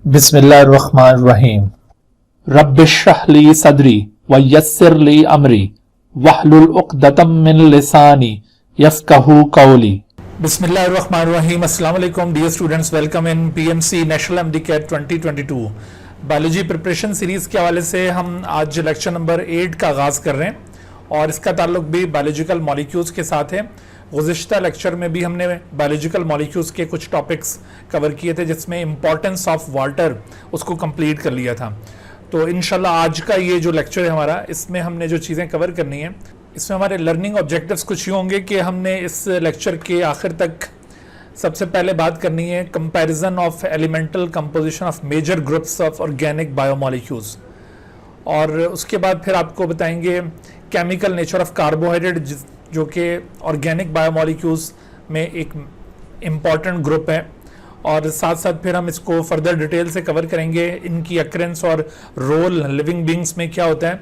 बिस्मिल्लाहिर्रहमानिर्रहीम। रब्बिश्रह ली सदरी व यस्सिर ली अमरी वहलुल उक़दतम मिन लिसानी यफ़क़हू क़ौली। बिस्मिल्लाहिर्रहमानिर्रहीम। अस्सलाम वालेकुम dear students, welcome in PMC national MDCAT 2022 biology preparation series के हवाले से हम आज लेक्चर नंबर 8 का आगाज़ कर रहे हैं और इसका ताल्लुक भी बायोलॉजिकल मॉलिक्यूल्स के साथ है। गुज़िश्ता लेक्चर में भी हमने बायोलॉजिकल मॉलिक्यूल्स के कुछ टॉपिक्स कवर किए थे जिसमें इम्पॉर्टेंस ऑफ वाटर उसको कंप्लीट कर लिया था। तो इंशाल्लाह आज का ये जो लेक्चर है हमारा, इसमें हमने जो चीज़ें कवर करनी है, इसमें हमारे लर्निंग ऑब्जेक्टिव्स कुछ यूँ होंगे कि हमने इस लेक्चर के आखिर तक सबसे पहले बात करनी है comparison of elemental composition of major groups of organic biomolecules, और उसके बाद फिर आपको बताएंगे केमिकल नेचर ऑफ कार्बोहाइड्रेट जो कि ऑर्गेनिक बायोमॉलिक्यूल्स में एक इम्पॉर्टेंट ग्रुप है, और साथ साथ फिर हम इसको फर्दर डिटेल से कवर करेंगे, इनकी अक्रेंस और रोल लिविंग बींग्स में क्या होता है,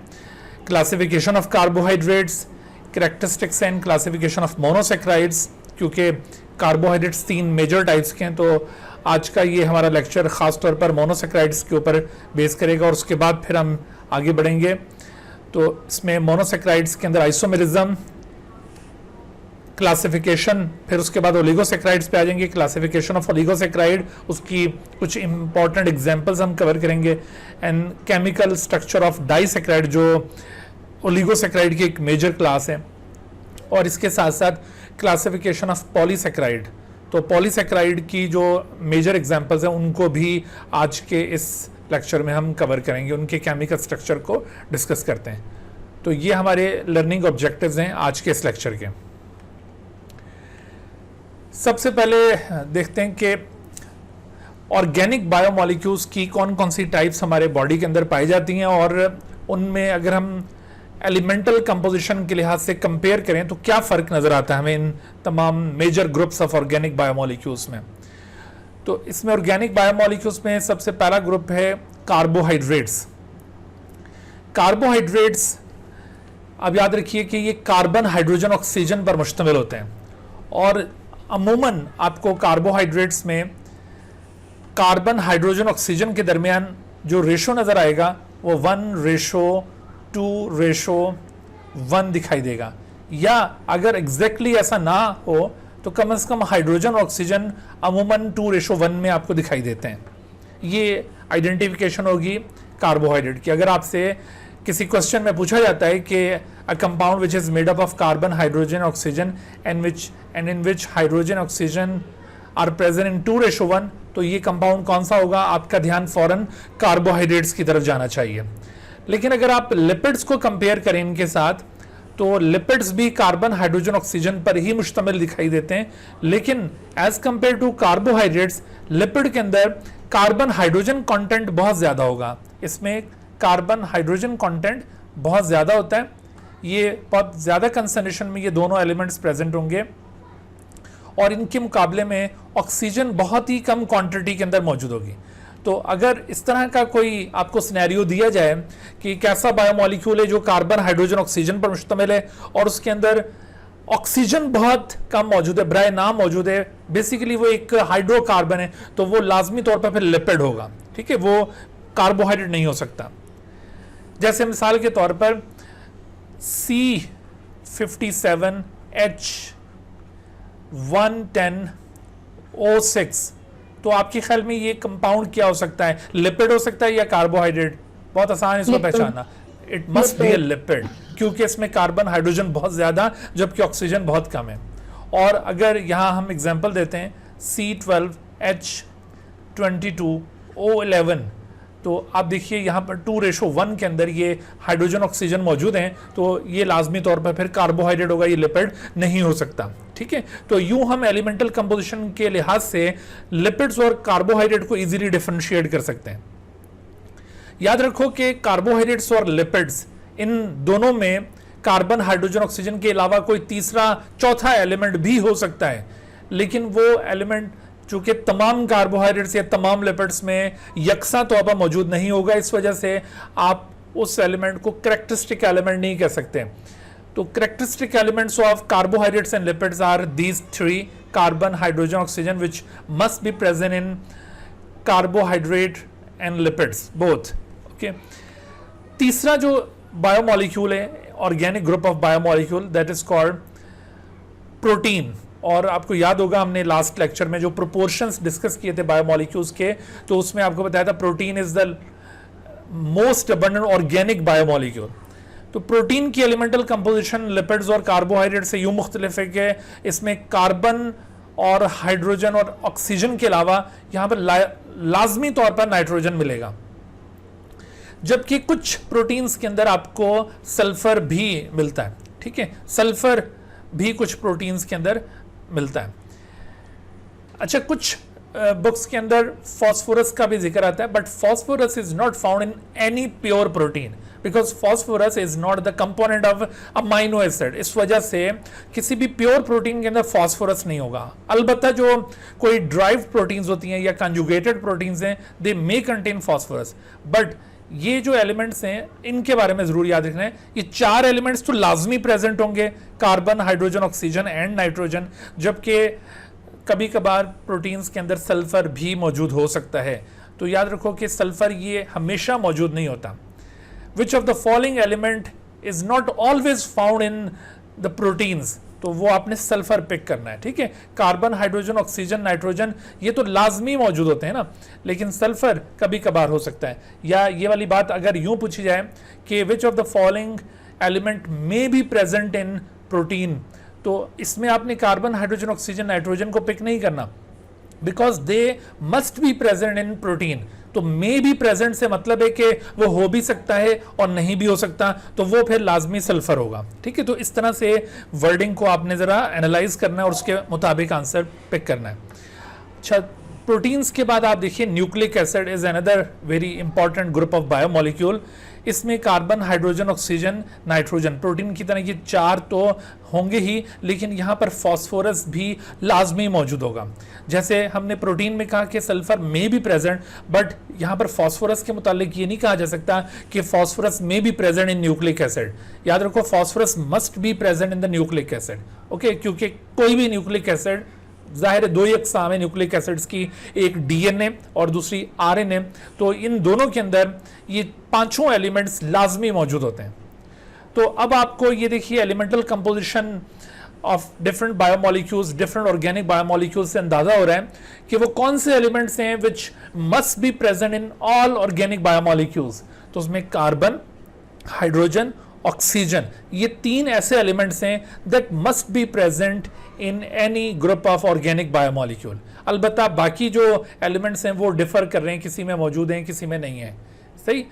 classification of carbohydrates, characteristics and classification of monosaccharides, क्योंकि कार्बोहाइड्रेट्स 3 मेजर टाइप्स के हैं। तो आज का ये हमारा लेक्चर ख़ास तौर पर मोनोसेक्राइड्स के ऊपर बेस करेगा और उसके बाद फिर हम आगे बढ़ेंगे। तो इसमें मोनोसेक्राइड्स के अंदर आइसोमेरिज्म, क्लासिफिकेशन, फिर उसके बाद ओलिगोसेक्राइड्स पे आ जाएंगे, क्लासिफिकेशन ऑफ ओलिगोसेक्राइड, उसकी कुछ इंपॉर्टेंट एग्जांपल्स हम कवर करेंगे, and chemical structure of disaccharide जो ओलिगोसेक्राइड की एक मेजर क्लास है, और इसके साथ साथ क्लासिफिकेशन ऑफ पॉलीसेक्राइड। तो पॉलीसेक्राइड की जो मेजर एग्जांपल्स हैं उनको भी आज के इस लेक्चर में हम कवर करेंगे, उनके केमिकल स्ट्रक्चर को डिस्कस करते हैं। तो ये हमारे लर्निंग ऑब्जेक्टिव्स हैं आज के इस लेक्चर के। सबसे पहले देखते हैं कि ऑर्गेनिक बायोमॉलिक्यूल्स की कौन कौन सी टाइप्स हमारे बॉडी के अंदर पाई जाती हैं, और उनमें अगर हम एलिमेंटल कंपोजिशन के लिहाज से कंपेयर करें तो क्या फ़र्क नज़र आता है हमें इन तमाम major groups of organic biomolecules में। तो इसमें ऑर्गेनिक बायोमॉलिक्यूल्स में सबसे पहला ग्रुप है कार्बोहाइड्रेट्स। कार्बोहाइड्रेट्स, अब याद रखिए कि ये कार्बन, हाइड्रोजन, ऑक्सीजन पर मुश्तमिल होते हैं, और अमूमन आपको कार्बोहाइड्रेट्स में कार्बन, हाइड्रोजन, ऑक्सीजन के दरमियान जो रेशो नज़र आएगा वो 1:2:1 दिखाई देगा, या अगर एग्जैक्टली ऐसा ना हो तो कम से कम हाइड्रोजन और ऑक्सीजन अमूमन 2:1 में आपको दिखाई देते हैं। ये आइडेंटिफिकेशन होगी कार्बोहाइड्रेट की। अगर आपसे किसी क्वेश्चन में पूछा जाता है कि a compound which is made up of carbon, hydrogen, oxygen and in which hydrogen, oxygen are present in 2:1, तो ये कंपाउंड कौन सा होगा, आपका ध्यान फौरन कार्बोहाइड्रेट्स की तरफ जाना चाहिए। लेकिन अगर आप लिपिड्स को कंपेयर करें इनके साथ, तो लिपिड्स भी कार्बन, हाइड्रोजन, ऑक्सीजन पर ही मुश्तमिल दिखाई देते हैं, लेकिन as compare to carbohydrates lipid के अंदर कार्बन, हाइड्रोजन कंटेंट बहुत ज़्यादा होगा। इसमें कार्बन, हाइड्रोजन कंटेंट बहुत ज़्यादा होता है, ये बहुत ज़्यादा कंसंट्रेशन में ये दोनों एलिमेंट्स प्रेजेंट होंगे, और इनके मुकाबले में ऑक्सीजन बहुत ही कम क्वांटिटी के अंदर मौजूद होगी। तो अगर इस तरह का कोई आपको सिनेरियो दिया जाए कि एक ऐसा बायोमॉलिक्यूल है जो कार्बन, हाइड्रोजन, ऑक्सीजन पर मुश्तमिल है और उसके अंदर ऑक्सीजन बहुत कम मौजूद है, बराए नाम मौजूद है, बेसिकली वो एक हाइड्रोकार्बन है, तो वो लाजमी तौर पर फिर लिपिड होगा, ठीक है, वो कार्बोहाइड्रेट नहीं हो सकता। जैसे मिसाल के तौर पर C57H110O6, तो आपके ख्याल में ये कंपाउंड क्या हो सकता है, लिपिड हो सकता है या कार्बोहाइड्रेट? बहुत आसान है इसको पहचानना, it must B A lipid, क्योंकि इसमें कार्बन, हाइड्रोजन बहुत ज़्यादा जबकि ऑक्सीजन बहुत कम है। और अगर यहाँ हम एग्जांपल देते हैं C12H22O11, तो आप देखिए यहाँ पर 2:1 के अंदर ये हाइड्रोजन, ऑक्सीजन मौजूद हैं, तो ये लाजमी तौर पर फिर कार्बोहाइड्रेट होगा, ये लिपिड नहीं हो सकता, ठीक है। तो यूं हम एलिमेंटल कंपोजिशन के लिहाज से लिपिड्स और कार्बोहाइड्रेट को इजीली डिफरेंशिएट कर सकते हैं। याद रखो कि कार्बोहाइड्रेट्स और लिपिड्स, इन दोनों में कार्बन, हाइड्रोजन, ऑक्सीजन के अलावा कोई तीसरा, चौथा एलिमेंट भी हो सकता है, लेकिन वो एलिमेंट चूंकि तमाम कार्बोहाइड्रेट्स या तमाम लिपिड्स में यकसा तौर पर मौजूद नहीं होगा, इस वजह से आप उस एलिमेंट को कैरेक्टरिस्टिक एलिमेंट नहीं कह सकते। तो characteristic elements of carbohydrates and lipids are these 3: carbon, hydrogen, oxygen, which must be present in carbohydrate and lipids both. Okay, तीसरा जो बायोमोलिक्यूल है, organic group of biomolecule, that is called protein. और आपको याद होगा हमने लास्ट लेक्चर में जो प्रोपोर्शंस डिस्कस किए थे बायोमोलिक्यूल्स के, तो उसमें आपको बताया था protein is the most abundant organic biomolecule. तो प्रोटीन की एलिमेंटल कंपोजिशन लिपिड्स और कार्बोहाइड्रेट से यूं मुख्तलिफ है कि इसमें कार्बन और हाइड्रोजन और ऑक्सीजन के अलावा यहां पर लाजमी तौर पर नाइट्रोजन मिलेगा, जबकि कुछ प्रोटीन्स के अंदर आपको सल्फर भी मिलता है। ठीक है, सल्फर भी कुछ प्रोटीन्स के अंदर मिलता है। अच्छा, कुछ बुक्स के अंदर फास्फोरस का भी जिक्र आता है, but phosphorus is not found in any pure protein because phosphorus is not the component of amino acid. इस वजह से किसी भी प्योर प्रोटीन के अंदर फास्फोरस नहीं होगा। अलबत्ता जो कोई ड्राइव प्रोटीन्स होती हैं या कंजुगेटेड प्रोटीन्स हैं, दे मे कंटेन फास्फोरस, बट ये जो एलिमेंट्स हैं इनके बारे में जरूर याद रखना है, ये चार एलिमेंट्स तो लाजमी प्रेजेंट होंगे, carbon, hydrogen, oxygen and nitrogen, जबकि कभी कभार प्रोटीन्स के अंदर सल्फर भी मौजूद हो सकता है। तो याद रखो कि सल्फर ये हमेशा मौजूद नहीं होता। विच of the following element is not always found in the proteins, तो वो आपने सल्फर पिक करना है। ठीक है, कार्बन, हाइड्रोजन, ऑक्सीजन, नाइट्रोजन ये तो लाजमी मौजूद होते हैं ना, लेकिन सल्फर कभी कभार हो सकता है। या ये वाली बात अगर यूं पूछी जाए कि which of the following element may be present in protein, तो इसमें आपने कार्बन, हाइड्रोजन, ऑक्सीजन, नाइट्रोजन को पिक नहीं करना, because they must be present in protein. तो मे बी प्रेजेंट से मतलब है कि वो हो भी सकता है और नहीं भी हो सकता, तो वो फिर लाजमी सल्फर होगा। ठीक है, तो इस तरह से वर्डिंग को आपने जरा एनालाइज करना है और उसके मुताबिक आंसर पिक करना है। अच्छा, प्रोटीन्स के बाद आप देखिए nucleic acid is another very important group of biomolecule. इसमें carbon, hydrogen, oxygen, nitrogen, protein की तरह ये चार तो होंगे ही, लेकिन यहाँ पर फास्फोरस भी लाजमी मौजूद होगा। जैसे हमने प्रोटीन में कहा कि सल्फर में भी प्रेजेंट, बट यहाँ पर फास्फोरस के मुतालिक ये नहीं कहा जा सकता कि फास्फोरस में भी प्रेजेंट इन न्यूक्लिक एसिड। याद रखो, phosphorus must be present in the nucleic acid. Okay, क्योंकि कोई भी न्यूक्लिक एसिड, जाहिर है दो ही अक़साम है न्यूक्लिक एसिड्स की, एक डीएनए और दूसरी आरएनए, तो इन दोनों के अंदर ये पांचों एलिमेंट्स लाजमी मौजूद होते हैं। तो अब आपको ये देखिए elemental composition of different biomolecules, different organic biomolecules से अंदाजा हो रहा है कि वो कौन से एलिमेंट्स हैं which must be present in all organic biomolecules. तो उसमें कार्बन, हाइड्रोजन, ऑक्सीजन, ये तीन ऐसे एलिमेंट्स हैं that must be present in any group of organic biomolecule. अलबत्ता बाकी जो एलिमेंट्स हैं वो डिफर कर रहे हैं, किसी में मौजूद हैं, किसी में नहीं है। सही।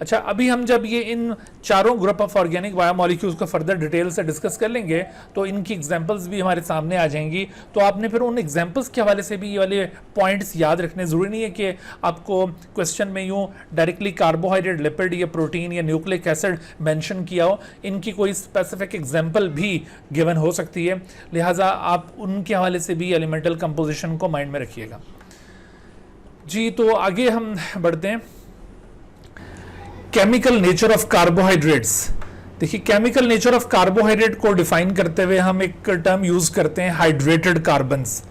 अच्छा, अभी हम जब ये इन चारों ग्रुप ऑफ ऑर्गेनिक बायोमोलिक्यूल्स को फर्दर डिटेल से डिस्कस कर लेंगे तो इनकी एग्जांपल्स भी हमारे सामने आ जाएंगी। तो आपने फिर उन एग्जांपल्स के हवाले से भी ये वाले पॉइंट्स याद रखने ज़रूरी नहीं है कि आपको क्वेश्चन में यूँ डायरेक्टली कार्बोहाइड्रेट, लिपिड या प्रोटीन या न्यूक्लिक एसिड मेंशन किया हो। इनकी कोई स्पेसिफिक एग्जाम्पल भी गिवन हो सकती है, लिहाजा आप उनके हवाले से भी एलिमेंटल कंपोजिशन को माइंड में रखिएगा। जी, तो आगे हम बढ़ते हैं। Chemical nature of carbohydrates. देखिए, केमिकल नेचर ऑफ कार्बोहाइड्रेट को डिफाइन करते हुए हम एक टर्म यूज करते हैं, hydrated carbons.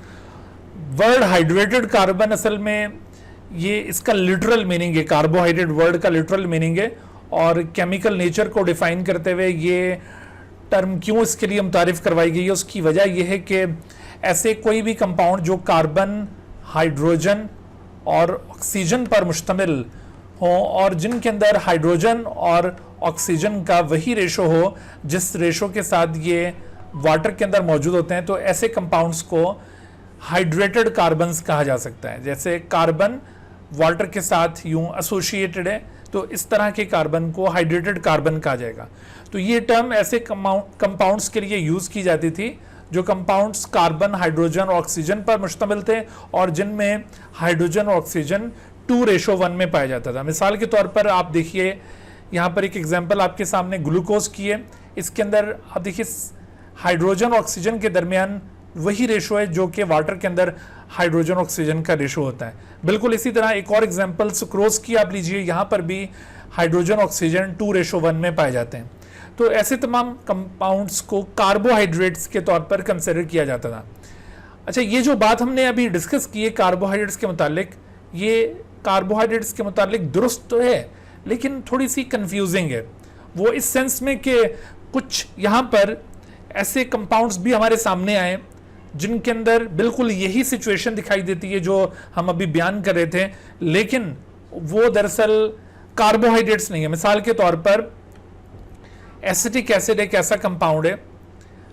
Word hydrated carbon असल में ये इसका लिटरल मीनिंग है, कार्बोहाइड्रेट वर्ड का लिटरल मीनिंग है। और केमिकल नेचर को डिफाइन करते हुए ये टर्म क्यों इसके लिए मुतारिफ करवाई गई है, उसकी वजह यह है कि ऐसे कोई भी कंपाउंड जो कार्बन, हाइड्रोजन और ऑक्सीजन पर मुश्तमिल हो और जिनके अंदर हाइड्रोजन और ऑक्सीजन का वही रेशो हो जिस रेशो के साथ ये वाटर के अंदर मौजूद होते हैं, तो ऐसे कंपाउंड्स को हाइड्रेटेड कार्बन्स कहा जा सकता है। जैसे कार्बन वाटर के साथ यूं एसोसिएटेड है, तो इस तरह के कार्बन को हाइड्रेटेड कार्बन कहा जाएगा। तो ये टर्म ऐसे कंपाउंड्स के लिए यूज़ की जाती थी जो कंपाउंड्स कार्बन, हाइड्रोजन और ऑक्सीजन पर मुश्तमिल थे और जिनमें हाइड्रोजन और ऑक्सीजन 2:1 में पाया जाता था। मिसाल के तौर पर आप देखिए, यहाँ पर एक एग्जांपल आपके सामने ग्लूकोज की है। इसके अंदर आप देखिए हाइड्रोजन ऑक्सीजन के दरमियान वही रेशो है जो कि वाटर के अंदर हाइड्रोजन ऑक्सीजन का रेशो होता है। बिल्कुल इसी तरह एक और एग्जांपल सुक्रोज की आप लीजिए, यहाँ पर भी हाइड्रोजन ऑक्सीजन 2:1 में पाए जाते हैं। तो ऐसे तमाम कंपाउंड्स को कार्बोहाइड्रेट्स के तौर पर कंसिडर किया जाता था। अच्छा, ये जो बात हमने अभी डिस्कस की है कार्बोहाइड्रेट्स के मुतालिक, ये कार्बोहाइड्रेट्स के मुतालिक दुरुस्त तो है लेकिन थोड़ी सी कंफ्यूजिंग है। वो इस सेंस में कि कुछ यहाँ पर ऐसे कंपाउंड्स भी हमारे सामने आए जिनके अंदर बिल्कुल यही सिचुएशन दिखाई देती है जो हम अभी बयान कर रहे थे, लेकिन वो दरअसल कार्बोहाइड्रेट्स नहीं है। मिसाल के तौर पर एसिटिक एसिड एक ऐसा कंपाउंड है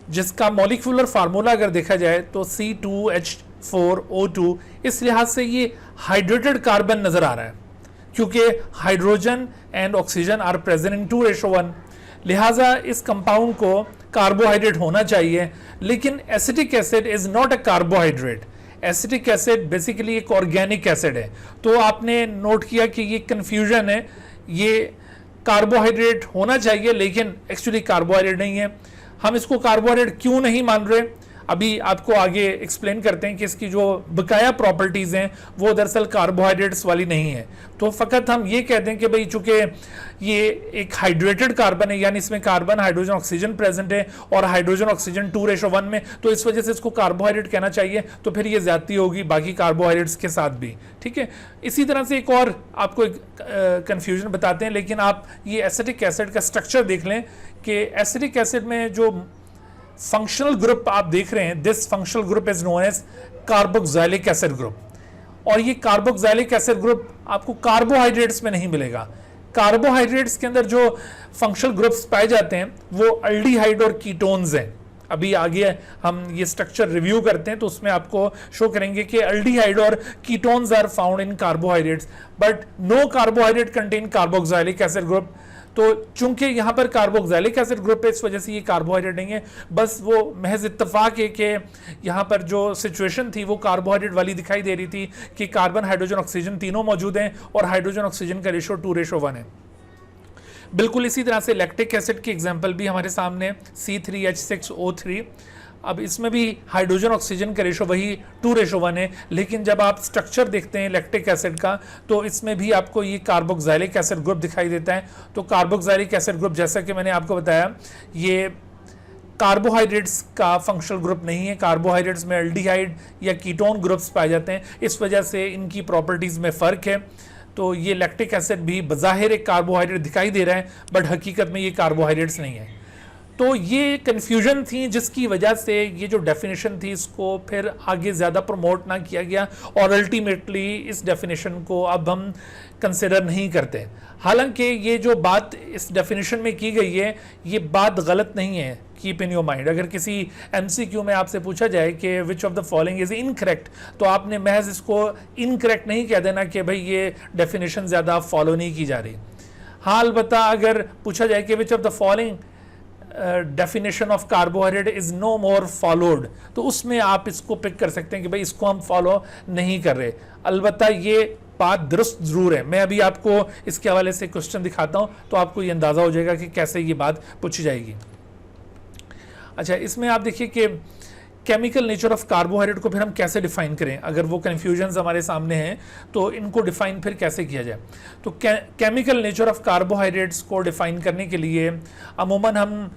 जिसका मॉलिक्यूलर फार्मूला अगर देखा जाए तो C2H4O2, इस लिहाज से ये हाइड्रेटेड कार्बन नजर आ रहा है क्योंकि hydrogen and oxygen are present in 2:1, लिहाजा इस कंपाउंड को कार्बोहाइड्रेट होना चाहिए। लेकिन acetic acid is not a carbohydrate. Acetic acid basically एक ऑर्गेनिक एसिड है। तो आपने नोट किया कि ये कंफ्यूजन है, ये कार्बोहाइड्रेट होना चाहिए लेकिन एक्चुअली कार्बोहाइड्रेट नहीं है। हम इसको कार्बोहाइड्रेट क्यों नहीं मान रहे, अभी आपको आगे एक्सप्लेन करते हैं कि इसकी जो बकाया प्रॉपर्टीज हैं वो दरअसल कार्बोहाइड्रेट्स वाली नहीं है। तो फकत हम ये कहते हैं कि भाई चूंकि ये एक हाइड्रेटेड कार्बन है, यानी इसमें कार्बन हाइड्रोजन ऑक्सीजन प्रेजेंट है और हाइड्रोजन ऑक्सीजन 2:1 में, तो इस वजह से इसको कार्बोहाइड्रेट कहना चाहिए, तो फिर ये ज्यादती होगी बाकी कार्बोहाइड्रेट्स के साथ भी। ठीक है, इसी तरह से एक और आपको एक कंफ्यूजन बताते हैं, लेकिन आप ये एसिटिक एसिड का स्ट्रक्चर देख लें कि एसिटिक एसिड में जो फंक्शनल ग्रुप आप देख रहे हैं, this functional group is known as carboxylic acid group. और ये कार्बोक्सिलिक एसिड ग्रुप आपको कार्बोहाइड्रेट्स में नहीं मिलेगा। कार्बोहाइड्रेट्स के अंदर जो फंक्शनल ग्रुप्स पाए जाते हैं वो अल्डिहाइड और कीटोन्स हैं। अभी आगे हम ये स्ट्रक्चर रिव्यू करते हैं तो उसमें आपको शो करेंगे कि अल्डिहाइड और ketones are found in carbohydrates but no carbohydrate contain carboxylic acid group. तो चूंकि यहां पर कार्बोक्सिलिक एसिड ग्रुप है इस वजह से ये कार्बोहाइड्रेट नहीं है। बस वो महज इत्तेफाक है कि यहां पर जो सिचुएशन थी वो कार्बोहाइड्रेट वाली दिखाई दे रही थी कि कार्बन हाइड्रोजन ऑक्सीजन तीनों मौजूद हैं और हाइड्रोजन ऑक्सीजन का रेशो 2:1 है। बिल्कुल इसी तरह से लैक्टिक एसिड की एग्जांपल भी हमारे सामने C3H6O3। अब इसमें भी हाइड्रोजन ऑक्सीजन का रेशो वही 2:1 है, लेकिन जब आप स्ट्रक्चर देखते हैं लैक्टिक एसिड का तो इसमें भी आपको ये कार्बोक्सिलिक एसिड ग्रुप दिखाई देता है। तो कार्बोक्सिलिक एसिड ग्रुप जैसा कि मैंने आपको बताया ये कार्बोहाइड्रेट्स का फंक्शनल ग्रुप नहीं है। कार्बोहाइड्रेट्स में अल्डिहाइड या कीटोन ग्रुप्स पाए जाते हैं, इस वजह से इनकी प्रॉपर्टीज में फ़र्क है। तो ये लैक्टिक एसिड भी बज़ाहिर एक कार्बोहाइड्रेट दिखाई दे रहा है बट हकीकत में ये कार्बोहाइड्रेट्स नहीं है। तो ये कन्फ्यूजन थी जिसकी वजह से ये जो डेफिनेशन थी इसको फिर आगे ज़्यादा प्रमोट ना किया गया और अल्टीमेटली इस डेफिनेशन को अब हम कंसिडर नहीं करते। हालांकि ये जो बात इस डेफिनेशन में की गई है ये बात गलत नहीं है। कीप इन योर माइंड, अगर किसी MCQ में आपसे पूछा जाए कि which of the following is incorrect तो आपने महज इसको इनकरेक्ट नहीं कह देना कि भाई ये डेफिनेशन ज़्यादा फॉलो नहीं की जा रही। हाँ, अलबत्ता अगर पूछा जाए कि which of the following definition of carbohydrate is no more followed तो उसमें आप इसको पिक कर सकते हैं कि भाई इसको हम फॉलो नहीं कर रहे। अलबत्ता ये बात दुरुस्त जरूर है। मैं अभी आपको इसके हवाले से क्वेश्चन दिखाता हूं तो आपको ये अंदाजा हो जाएगा कि कैसे ये बात पूछी जाएगी। अच्छा, इसमें आप देखिए कि केमिकल नेचर ऑफ कार्बोहाइड्रेट को फिर हम कैसे डिफाइन करें। अगर वो कन्फ्यूजन्स हमारे सामने हैं तो इनको डिफाइन फिर कैसे किया जाए। तो केमिकल नेचर ऑफ कार्बोहाइड्रेट्स को डिफाइन करने के लिए अमूमन हम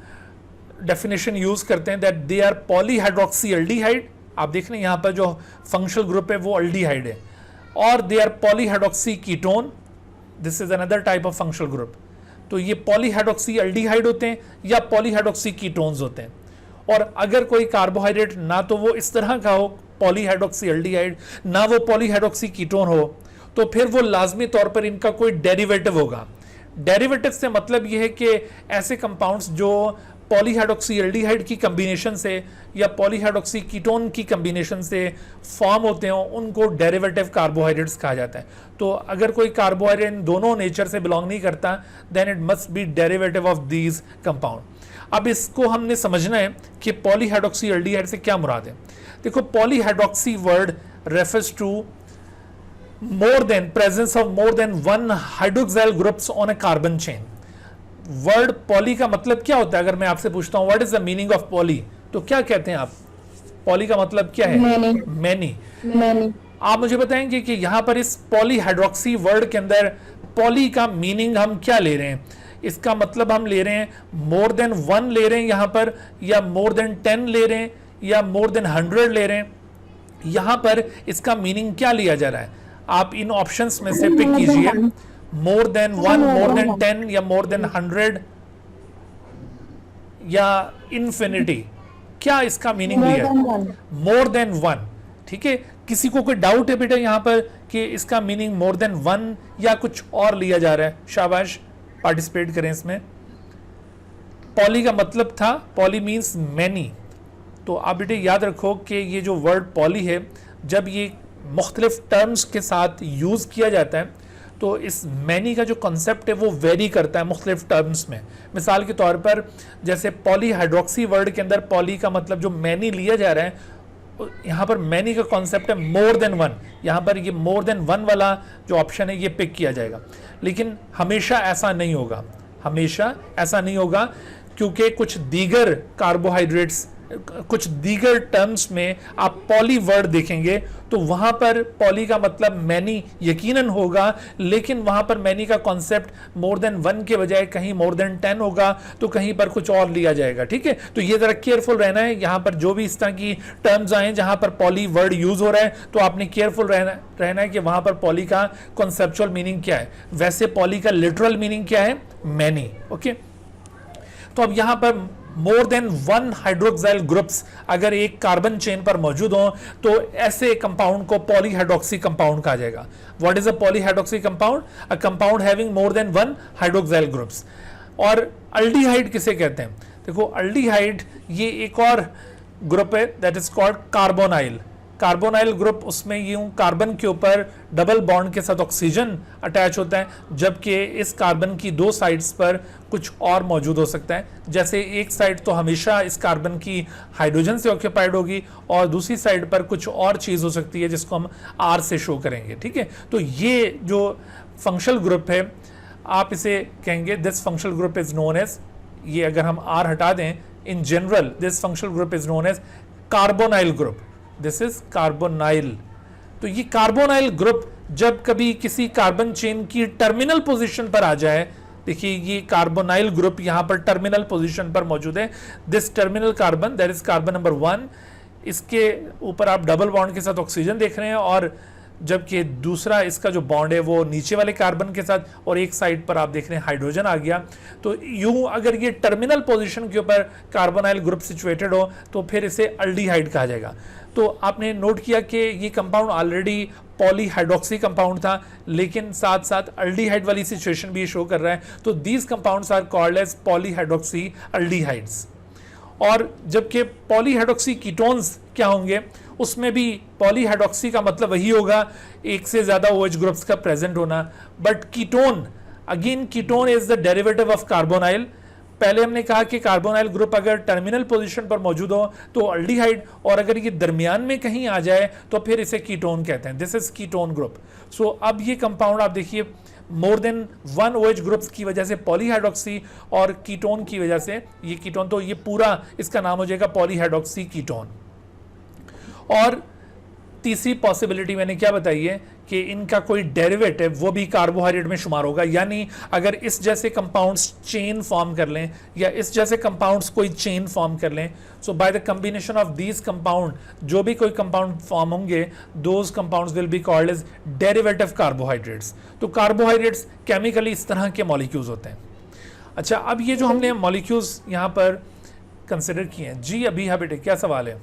डेफिनेशन यूज करते हैं that they are polyhydroxy aldehyde. आप देख रहे हैं यहाँ पर जो फंक्शनल ग्रुप है वो अल्डिहाइड है, और they are polyhydroxy ketone, this is another type of functional group. तो ये पॉलीहाइड्रोक्सी अल्डिहाइड होते हैं या पॉलीहाइड्रोक्सी कीटोन्स होते हैं। और अगर कोई कार्बोहाइड्रेट ना तो वो इस तरह का हो पॉलीहाइड्रोक्सी अल्डिहाइड ना वो पॉलीहाइड्रोक्सी कीटोन हो तो फिर वो लाजमी तौर पर इनका कोई डेरिवेटिव होगा। डेरिवेटिव से मतलब ये है कि ऐसे कंपाउंड्स जो पॉलीहाइड्रोक्सी एल्डिहाइड की कम्बिनेशन से या पॉलीहाइड्रोक्सी कीटोन की कम्बिनेशन से फॉर्म होते हैं उनको डेरिवेटिव कार्बोहाइड्रेट्स कहा जाता है। तो अगर कोई कार्बोहाइड्रेट इन दोनों नेचर से बिलोंग नहीं करता then it must be derivative of these compound. अब इसको हमने समझना है कि पॉलीहाइड्रोक्सी एल्डिहाइड से क्या मुराद है। देखो, polyhydroxy word refers to more than presence of more than one hydroxyl groups on a carbon chain। Word poly का मतलब क्या होता है? अगर मैं आपसे पूछता हूं what is the meaning of poly तो क्या कहते हैं आप? पॉली का मतलब क्या है? मैनी। आप मुझे बताएंगे कि यहां पर इस पॉलीहाइड्रोक्सी वर्ड के अंदर पॉली का मीनिंग हम क्या ले रहे हैं? इसका मतलब हम ले रहे हैं मोर देन 1 ले रहे हैं यहां पर, या मोर देन 10 ले रहे हैं, या मोर देन 100 ले रहे हैं? यहां पर इसका मीनिंग क्या लिया जा रहा है? आप इन ऑप्शंस में से पिक कीजिए, मोर देन 1, मोर देन 10 या मोर देन 100 या इन्फिनिटी। क्या इसका मीनिंग लिया है? More than 1। ठीक है, किसी को कोई डाउट है बेटा यहां पर कि इसका मीनिंग मोर देन 1 या कुछ और लिया जा रहा है? शाबाश, पार्टिसिपेट करें इसमें। पॉली का मतलब था, पॉली मीन्स मैनी। तो आप बेटे याद रखो कि ये जो वर्ड पॉली है, जब ये मुख्तलिफ टर्म्स के साथ यूज किया जाता है तो इस मैनी का जो कॉन्सेप्ट है वो वेरी करता है मुख्तलिफ टर्म्स में। मिसाल के तौर पर जैसे पॉली हाइड्रोक्सी वर्ड के अंदर पॉली का मतलब जो मैनी लिया जा रहा है, यहाँ पर मैनी का कॉन्सेप्ट है मोर देन 1। यहाँ पर ये मोर देन 1 वाला जो ऑप्शन है ये पिक किया जाएगा। लेकिन हमेशा ऐसा नहीं होगा, हमेशा ऐसा नहीं होगा, क्योंकि कुछ दीगर कार्बोहाइड्रेट्स, कुछ दीगर टर्म्स में आप पॉली वर्ड देखेंगे तो वहां पर पॉली का मतलब मैनी यकीनन होगा, लेकिन वहां पर मैनी का कॉन्सेप्ट मोर देन 1 के बजाय कहीं मोर देन 10 होगा, तो कहीं पर कुछ और लिया जाएगा। ठीक है, तो ये जरा केयरफुल रहना है। यहां पर जो भी इस तरह की टर्म्स आए जहां पर पॉली वर्ड यूज हो रहा है तो आपने केयरफुल रहना है कि वहां पर पॉली का कॉन्सेप्चुअल मीनिंग क्या है। वैसे पॉली का लिटरल मीनिंग क्या है? मैनी। ओके, तो अब यहां पर मोर देन 1 हाइड्रोक्साइल ग्रुप्स अगर एक कार्बन चेन पर मौजूद हो तो ऐसे कंपाउंड को पॉलीहाइड्रोक्सी कंपाउंड कहा जाएगा। What is a polyhydroxy compound? A compound having more than 1 hydroxyl groups. और अल्डिहाइड किसे कहते हैं? देखो, अल्डिहाइड ये एक और ग्रुप है that is called carbonyl. Carbonyl group, उसमें यूं कार्बन के ऊपर डबल बॉन्ड के साथ ऑक्सीजन अटैच होता है, जबकि इस कार्बन की 2 साइड्स पर कुछ और मौजूद हो सकता है। जैसे एक साइड तो हमेशा इस कार्बन की हाइड्रोजन से ऑक्यूपाइड होगी और दूसरी साइड पर कुछ और चीज हो सकती है जिसको हम आर से शो करेंगे। ठीक है, तो ये जो फंक्शनल ग्रुप है आप इसे कहेंगे this functional group is known as, ये अगर हम आर हटा दें, in general this functional group is known as carbonyl group. This is carbonyl. तो ये कार्बोनाइल ग्रुप जब कभी किसी कार्बन चेन की टर्मिनल पोजीशन पर आ जाए, देखिए ये कार्बोनाइल ग्रुप यहां पर टर्मिनल पोजीशन पर मौजूद है। This terminal carbon that is carbon number 1, इसके ऊपर आप डबल बॉन्ड के साथ ऑक्सीजन देख रहे हैं और जबकि दूसरा इसका जो बॉन्ड है वो नीचे वाले कार्बन के साथ, और एक साइड पर आप देख रहे हैं हाइड्रोजन आ गया। तो यूं अगर ये टर्मिनल पोजीशन के ऊपर कार्बोनाइल ग्रुप सिचुएटेड हो तो फिर इसे अल्डिहाइड कहा जाएगा। तो आपने नोट किया कि ये कंपाउंड ऑलरेडी पॉलीहाइड्रोक्सी कंपाउंड था, लेकिन साथ साथ अल्डिहाइड वाली सिचुएशन भी शो कर रहा है। तो these compounds are called as polyhydroxy aldehydes. और जबकि पॉलीहाइड्रोक्सी कीटोन्स क्या होंगे, उसमें भी पॉलीहाइड्रोक्सी का मतलब वही होगा, एक से ज्यादा OH ग्रुप्स का प्रेजेंट होना। But ketone, again ketone is the derivative of carbonyl. पहले हमने कहा कि कार्बोनाइल ग्रुप अगर टर्मिनल पोजीशन पर मौजूद हो तो अल्डिहाइड, और अगर ये दरमियान में कहीं आ जाए तो फिर इसे कीटोन कहते हैं। This is ketone group. So अब ये कंपाउंड आप देखिए मोर देन 1 OH ग्रुप्स की वजह से पॉलीहाइड्रोक्सी, और कीटोन की वजह से ये कीटोन, तो ये पूरा इसका नाम हो जाएगा पॉलीहाइड्रोक्सी कीटोन। और तीसरी पॉसिबिलिटी मैंने क्या बताई है कि इनका कोई डेरिवेटिव वो भी कार्बोहाइड्रेट में शुमार होगा। यानी अगर इस जैसे कंपाउंड्स चेन फॉर्म कर लें या इस जैसे कंपाउंड्स कोई चेन फॉर्म कर लें, so by the combination of these compound जो भी कोई कंपाउंड फॉर्म होंगे, those compounds will be called as derivative carbohydrates. तो कार्बोहाइड्रेट्स केमिकली इस तरह के मॉलिक्यूल्स होते हैं। अच्छा, अब ये जो हमने मॉलिक्यूल्स यहाँ पर कंसिडर किए हैं जी, अभी हाँ बेटे क्या सवाल है?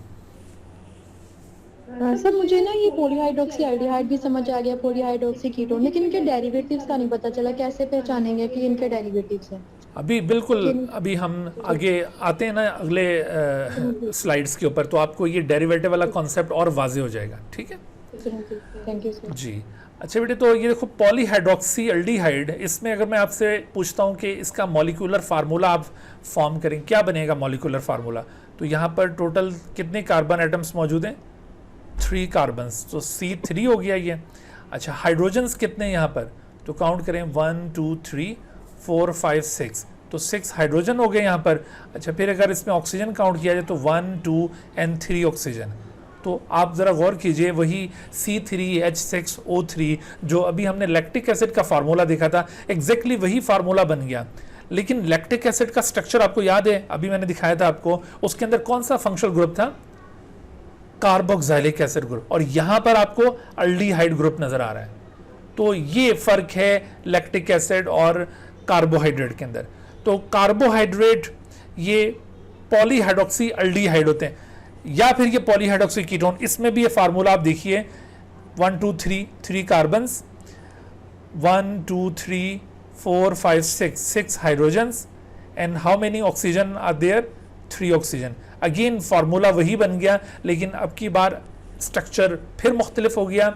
सर मुझे ना ये पॉलीहाइड्रोक्सी अल्डिहाइड भी समझ आ गया, पॉलीहाइड्रोक्सी कीटोन, लेकिन इनके डेरिवेटिव्स का नहीं पता चला। कैसे पहचानेंगे कि इनके डेरिवेटिव्स हैं? अभी बिल्कुल, अभी हम आगे आते हैं ना अगले स्लाइड्स के ऊपर, तो आपको ये डेरिवेटिव वाला कॉन्सेप्ट और वाजे हो जाएगा। ठीक है, थैंक यू सर जी। अच्छा बेटे, तो ये देखो पॉलीहाइड्रोक्सी अल्डिहाइड, इसमें अगर मैं आपसे पूछता हूँ कि इसका मॉलिक्यूलर फार्मूला आप फॉर्म करें, क्या बनेगा मॉलिक्यूलर फार्मूला? तो यहाँ पर टोटल कितने कार्बन एटम्स मौजूद हैं? 3 कार्बन्स, तो C3 हो गया ये। अच्छा, हाइड्रोजन्स कितने यहाँ पर? तो काउंट करें 1 2 3 4 5 6, तो 6 हाइड्रोजन हो गए यहाँ पर। अच्छा, फिर अगर इसमें ऑक्सीजन काउंट किया जाए तो 1 2 and 3 ऑक्सीजन। तो आप जरा गौर कीजिए, वही C3H6O3 जो अभी हमने लैक्टिक एसिड का फार्मूला देखा था, एग्जैक्टली वही फार्मूला बन गया। लेकिन लैक्टिक एसिड का स्ट्रक्चर आपको याद है, अभी मैंने दिखाया था आपको, उसके अंदर कौन सा फंक्शनल ग्रुप था? कार्बोक्सिलिक एसिड ग्रुप, और यहां पर आपको अल्डिहाइड ग्रुप नजर आ रहा है। तो ये फर्क है लैक्टिक एसिड और कार्बोहाइड्रेट के अंदर। तो कार्बोहाइड्रेट ये पॉलीहाइड्रोक्सी अल्डिहाइड होते हैं, या फिर ये पॉलीहाइड्रोक्सी कीटोन। इसमें भी ये फार्मूला आप देखिए, 1 2 3 3 carbons, 1 2 3 4 5 6 hydrogens, and how many oxygen are there, 3 oxygen. Again formula वही बन गया, लेकिन अब की बार स्ट्रक्चर फिर मुख्तलिफ हो गया,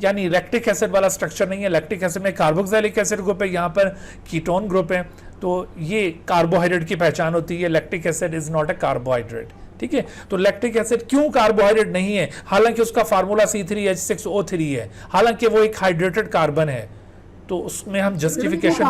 यानी लैक्टिक एसिड वाला स्ट्रक्चर नहीं है। लैक्टिक एसिड में कार्बोक्सिलिक एसिड ग्रुप है, यहाँ पर कीटोन ग्रुप है। तो ये कार्बोहाइड्रेट की पहचान होती है, lactic acid is not a carbohydrate. ठीक है, तो लैक्टिक एसिड क्यों कार्बोहाइड्रेट नहीं है, हालांकि उसका फार्मूला C3H6O3 है, हालांकि वो एक हाइड्रेटेड कार्बन है। तो उसमें हम जस्टिफिकेशन,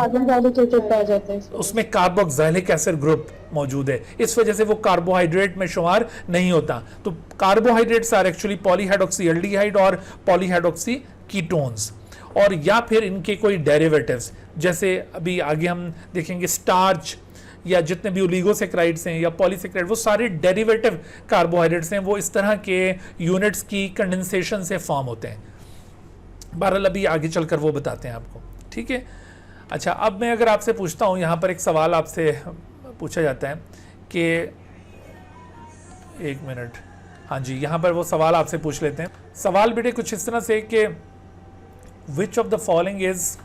उसमें कार्बोक्सिलिक एसिड ग्रुप मौजूद है, इस वजह से वो कार्बोहाइड्रेट में शुमार नहीं होता। तो carbohydrates are actually polyhydroxy aldehyde और पॉलीहाइड्रोक्सी कीटोन्स, और या फिर इनके कोई डेरिवेटिव्स, जैसे अभी आगे हम देखेंगे स्टार्च या जितने भी ओलिगोसेक्राइड्स हैं या पॉलीसेक्राइड, वो सारे डेरिवेटिव कार्बोहाइड्रेट्स हैं, वो इस तरह के यूनिट्स की कंडेंसेशन से फॉर्म होते हैं। बहरहाल अभी आगे चलकर वो बताते हैं आपको। ठीक है, अच्छा, अब मैं अगर आपसे पूछता हूँ, यहाँ पर एक सवाल आपसे पूछा जाता है कि, एक मिनट, हाँ जी, यहाँ पर वो सवाल आपसे पूछ लेते हैं। सवाल बेटे कुछ इस तरह से कि which of the following is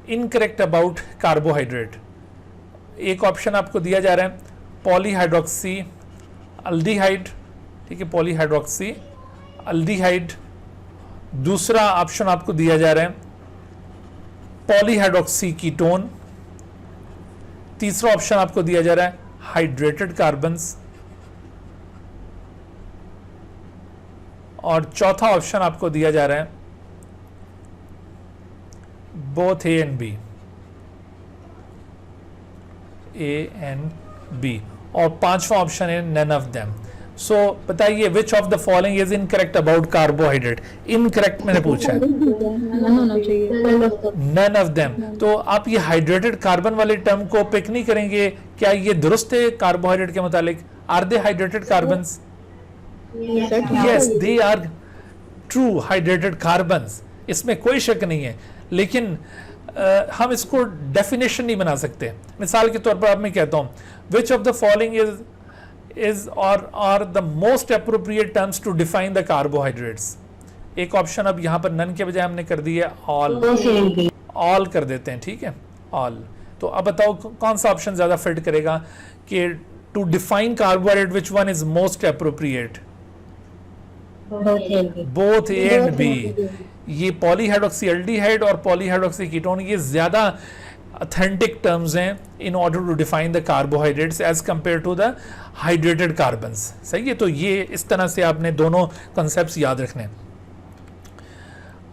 incorrect about carbohydrate. एक ऑप्शन आपको दिया जा रहा है पॉलीहाइड्रोक्सी अल्डिहाइड, ठीक है, पॉलीहाइड्रोक्सी अल्डिहाइड। दूसरा ऑप्शन आपको दिया जा रहा है पॉलीहाइड्रोक्सी कीटोन। तीसरा ऑप्शन आपको दिया जा रहा है हाइड्रेटेड कार्बन्स, और चौथा ऑप्शन आपको दिया जा रहा है both A and B, A and B, और पांचवा ऑप्शन है नन ऑफ देम। सो बताइए which of the following is incorrect about carbohydrate. Incorrect मैंने पूछा है, नन ऑफ देम। तो आप ये हाइड्रेटेड कार्बन वाले टर्म को पिक नहीं करेंगे, क्या ये दुरुस्त है कार्बोहाइड्रेट के मुतालिक? Are they hydrated carbons? Yes, they are true hydrated carbons, इसमें कोई शक नहीं है। लेकिन हम इसको डेफिनेशन नहीं बना सकते। मिसाल के तौर पर आप मैं कहता हूं which of the following is और the most appropriate terms to define the carbohydrates. एक ऑप्शन अब यहां पर नन के बजाय हमने कर दी है ऑल कर देते हैं, ठीक है, ऑल। तो अब बताओ कौन सा ऑप्शन ज्यादा फिट करेगा कि to define carbohydrate which one is most appropriate? Both A and B. ये पॉलीहाइड्रोक्सी एल्डिहाइड और पॉलीहाइड्रोक्सी कीटोन ये ज्यादा ऑथेंटिक टर्म्स हैं in order to define the carbohydrates as compare to the hydrated carbons. सही है, तो ये इस तरह से आपने दोनों कॉन्सेप्ट्स याद रखने।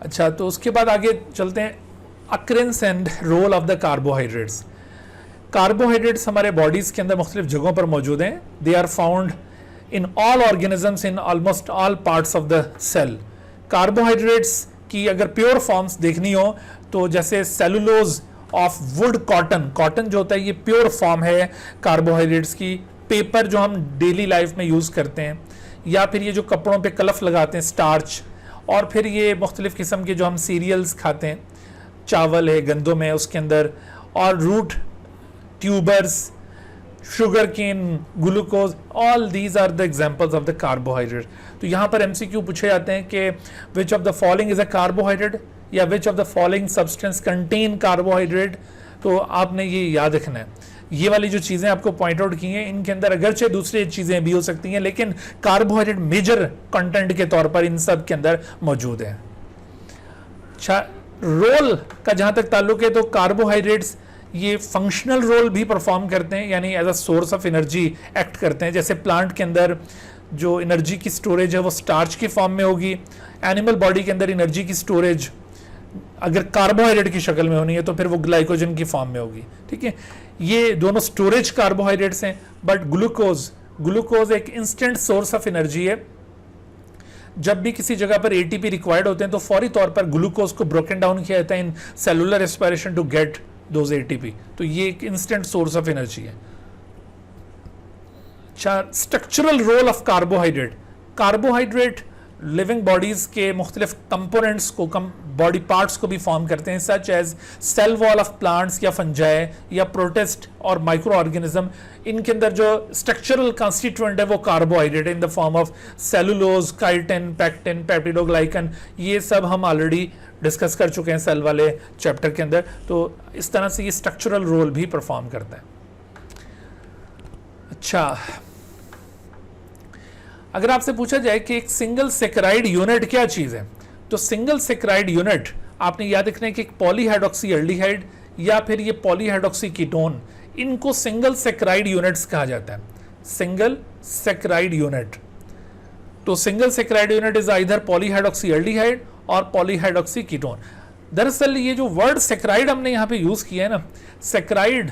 अच्छा, तो उसके बाद आगे चलते हैं occurrence and role of the carbohydrates. Carbohydrates हमारे बॉडीज के अंदर मुख्तलिफ जगहों पर मौजूद हैं। They are found in all organisms in almost all parts of the cell. Carbohydrates की अगर प्योर फॉर्म्स देखनी हो तो जैसे cellulose of wood cotton, cotton जो होता है ये प्योर फॉर्म है कार्बोहाइड्रेट्स की। पेपर जो हम डेली लाइफ में यूज़ करते हैं, या फिर ये जो कपड़ों पे कलफ लगाते हैं स्टार्च, और फिर ये मुख्तलिफ किस्म के जो हम सीरियल्स खाते हैं, चावल है गंदम है उसके अंदर, और root tubers, sugarcane, glucose, all these are the examples of the carbohydrate. तो यहाँ पर MCQ पूछे जाते हैं कि which of the following is a carbohydrate या which of the following substance contain carbohydrate. तो आपने ये याद रखना है, ये वाली जो चीज़ें आपको पॉइंट आउट की हैं इनके अंदर अगरचे दूसरी चीज़ें भी हो सकती हैं, लेकिन कार्बोहाइड्रेट मेजर कंटेंट के तौर पर इन सब के अंदर मौजूद है। अच्छा, रोल का जहाँ तक ताल्लुक है तो कार्बोहाइड्रेट्स ये फंक्शनल रोल भी परफॉर्म करते हैं, यानी as a source of energy act करते हैं। जैसे प्लांट के अंदर जो एनर्जी की स्टोरेज है वो स्टार्च की फॉर्म में होगी, एनिमल बॉडी के अंदर एनर्जी की स्टोरेज अगर कार्बोहाइड्रेट की शक्ल में होनी है तो फिर वो ग्लाइकोजन की फॉर्म में होगी। ठीक है, ये दोनों स्टोरेज कार्बोहाइड्रेट्स हैं। बट ग्लूकोज एक इंस्टेंट सोर्स ऑफ एनर्जी है। जब भी किसी जगह पर ATP रिक्वायर्ड होते हैं तो फौरी तौर पर ग्लूकोज को ब्रोकन डाउन किया जाता है in cellular respiration to get those ATP। तो ये एक इंस्टेंट सोर्स ऑफ एनर्जी है। Structural role of carbohydrate. Carbohydrate living bodies के मुख्तलिफ कंपोनेंट्स को बॉडी पार्ट्स को भी फॉर्म करते हैं, such as cell wall of plants या फंजाई या प्रोटिस्ट और माइक्रो ऑर्गेनिज्म। इनके अंदर जो स्ट्रक्चरल कॉन्स्टिट्यूएंट है वो carbohydrate in the form of cellulose, chitin, pectin, peptidoglycan. ये सब हम ऑलरेडी डिस्कस कर चुके हैं सेल वाले चैप्टर के अंदर। तो इस तरह से ये स्ट्रक्चरल रोल भी परफॉर्म करता है। अच्छा, अगर आपसे पूछा जाए कि एक सिंगल सेक्राइड यूनिट क्या चीज है, तो सिंगल सेक्राइड यूनिट आपने याद रखना है कि एक पॉलीहाइड्रोक्सी एल्डिहाइड या फिर ये पॉलीहाइड्रोक्सी कीटोन, इनको सिंगल सेक्राइड यूनिट्स कहा जाता है। सिंगल सेक्राइड यूनिट, तो single saccharide unit is either polyhydroxy aldehyde और पॉलीहाइड्रोक्सी कीटोन। दरअसल ये जो वर्ड सेक्राइड हमने यहाँ पे यूज किया है ना, सेक्राइड